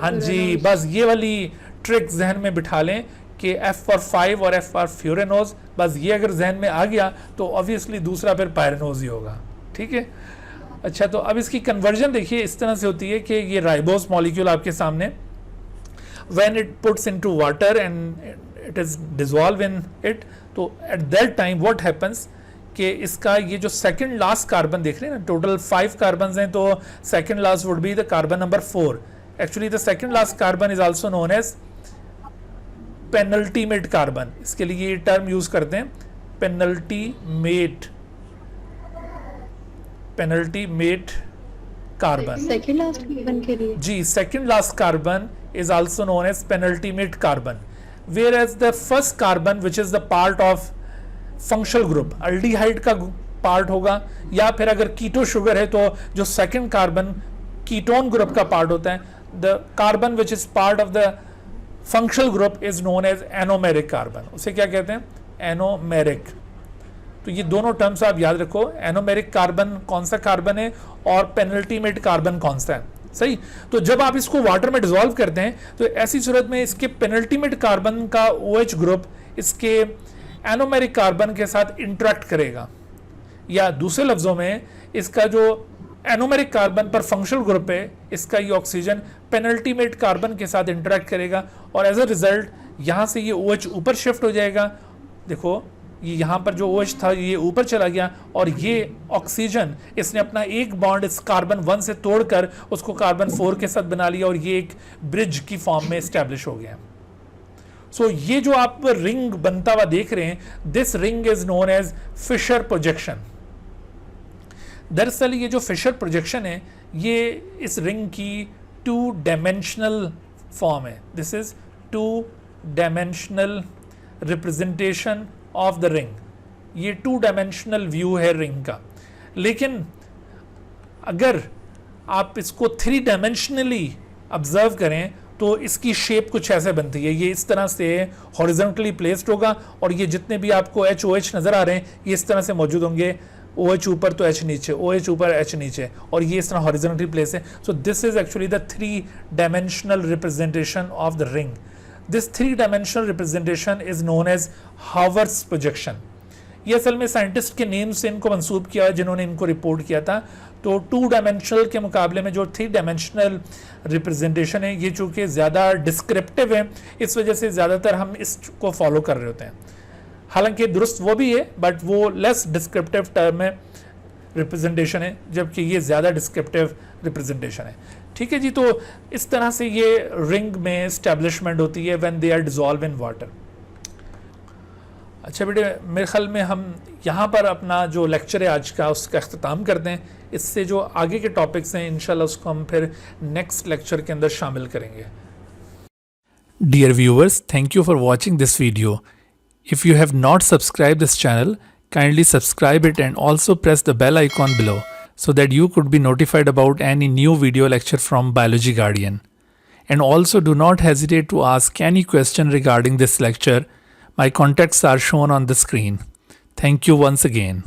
हाँ जी, बस ये वाली ट्रिक जहन में बिठा लें कि F फॉर 5 और F फॉर फ्यूरेनोज, बस ये अगर जहन में आ गया तो ऑब्वियसली दूसरा फिर पायरेनोज ही होगा। ठीक है, अच्छा, तो अब इसकी कन्वर्जन देखिए इस तरह से होती है कि ये राइबोज मॉलिक्यूल आपके सामने, when it puts into water and it is dissolve in it, तो at that time what happens कि इसका ये जो सेकंड लास्ट कार्बन देख रहे हैं ना, टोटल 5 कार्बन हैं, तो second last would be the carbon number 4। Actually the second last carbon is also known as penultimate carbon. इसके लिए ये टर्म यूज करते हैं, penultimate carbon. Second last carbon के लिए जी, second last carbon is also known as penultimate carbon, whereas the first carbon which is the part of functional group aldehyde का part होगा, या फिर अगर कीटो शुगर है तो जो सेकंड कार्बन कीटोन ग्रुप का पार्ट होता है, the carbon which is part of the functional group is known as anomeric carbon. उसे क्या कहते हैं, एनोमेरिक। तो ये दोनों टर्म्स आप याद रखो, एनोमेरिक कार्बन कौन सा कार्बन है और पेनल्टीमेट कार्बन कौन सा है, सही। तो जब आप इसको वाटर में डिसॉल्व करते हैं तो ऐसी सूरत में इसके पेनल्टीमेट कार्बन का OH ग्रुप इसके एनोमेरिक कार्बन के साथ इंटरेक्ट करेगा, या दूसरे लफ्जों में इसका जो एनोमेरिक कार्बन पर फंक्शनल ग्रुप है इसका ये ऑक्सीजन पेनल्टीमेट कार्बन के साथ इंटरेक्ट करेगा और एज अ रिजल्ट यहाँ से ये OH ऊपर शिफ्ट हो जाएगा। देखो ये यहाँ पर जो OH था ये ऊपर चला गया और ये ऑक्सीजन इसने अपना एक बॉन्ड इस कार्बन 1 से तोड़कर उसको कार्बन 4 के साथ बना लिया और ये एक ब्रिज की फॉर्म में एस्टैब्लिश हो गया। सो ये जो आप रिंग बनता हुआ देख रहे हैं, this ring is known as Fischer projection. दरअसल ये जो फिशर प्रोजेक्शन है ये इस रिंग की 2 डायमेंशनल फॉर्म है। This is 2 dimensional representation of the ring. ये 2 डायमेंशनल व्यू है रिंग का, लेकिन अगर आप इसको 3 डायमेंशनली ऑब्जर्व करें तो इसकी शेप कुछ ऐसे बनती है। ये इस तरह से हॉरिजॉन्टली प्लेस्ड होगा और ये जितने भी आपको HOH नजर आ रहे हैं ये इस तरह से मौजूद होंगे, OH ऊपर तो H नीचे, OH ऊपर H नीचे, और ये इस तरह हॉरिजॉन्टली प्लेस है। सो this is actually the 3 dimensional representation of the ring. This 3-dimensional representation is known as Haworth's projection। ये असल में साइंटिस्ट के नेम से इनको मंसूब किया है जिन्होंने इनको रिपोर्ट किया था। तो 2 डायमेंशनल के मुकाबले में जो 3 डायमेंशनल रिप्रेजेंटेशन है ये चूँकि ज़्यादा डिस्क्रिप्टिव है, इस वजह से ज़्यादातर हम इसको फॉलो कर रहे होते हैं। हालांकि दुरुस्त वो भी है बट वो लेस डिस्क्रिप्टिव टर्म में रिप्रेजेंटेशन है, जबकि ये ज़्यादा डिस्क्रिप्टिव रिप्रेजेंटेशन है। ठीक है जी, तो इस तरह से ये रिंग में एस्टैब्लिशमेंट होती है when they are dissolve in water. अच्छा बेटे, मेरे ख्याल में हम यहाँ पर अपना जो लेक्चर है आज का उसका अख्ताम करते हैं। इससे जो आगे के टॉपिक्स हैं इंशाल्लाह उसको हम फिर नेक्स्ट लेक्चर के अंदर शामिल करेंगे। Dear viewers, thank you for watching this video. If you have not subscribed this channel, kindly subscribe it and also press the bell icon below so that you could be notified about any new video lecture from Biology Guardian. And also do not hesitate to ask any question regarding this lecture. My contacts are shown on the screen. Thank you once again.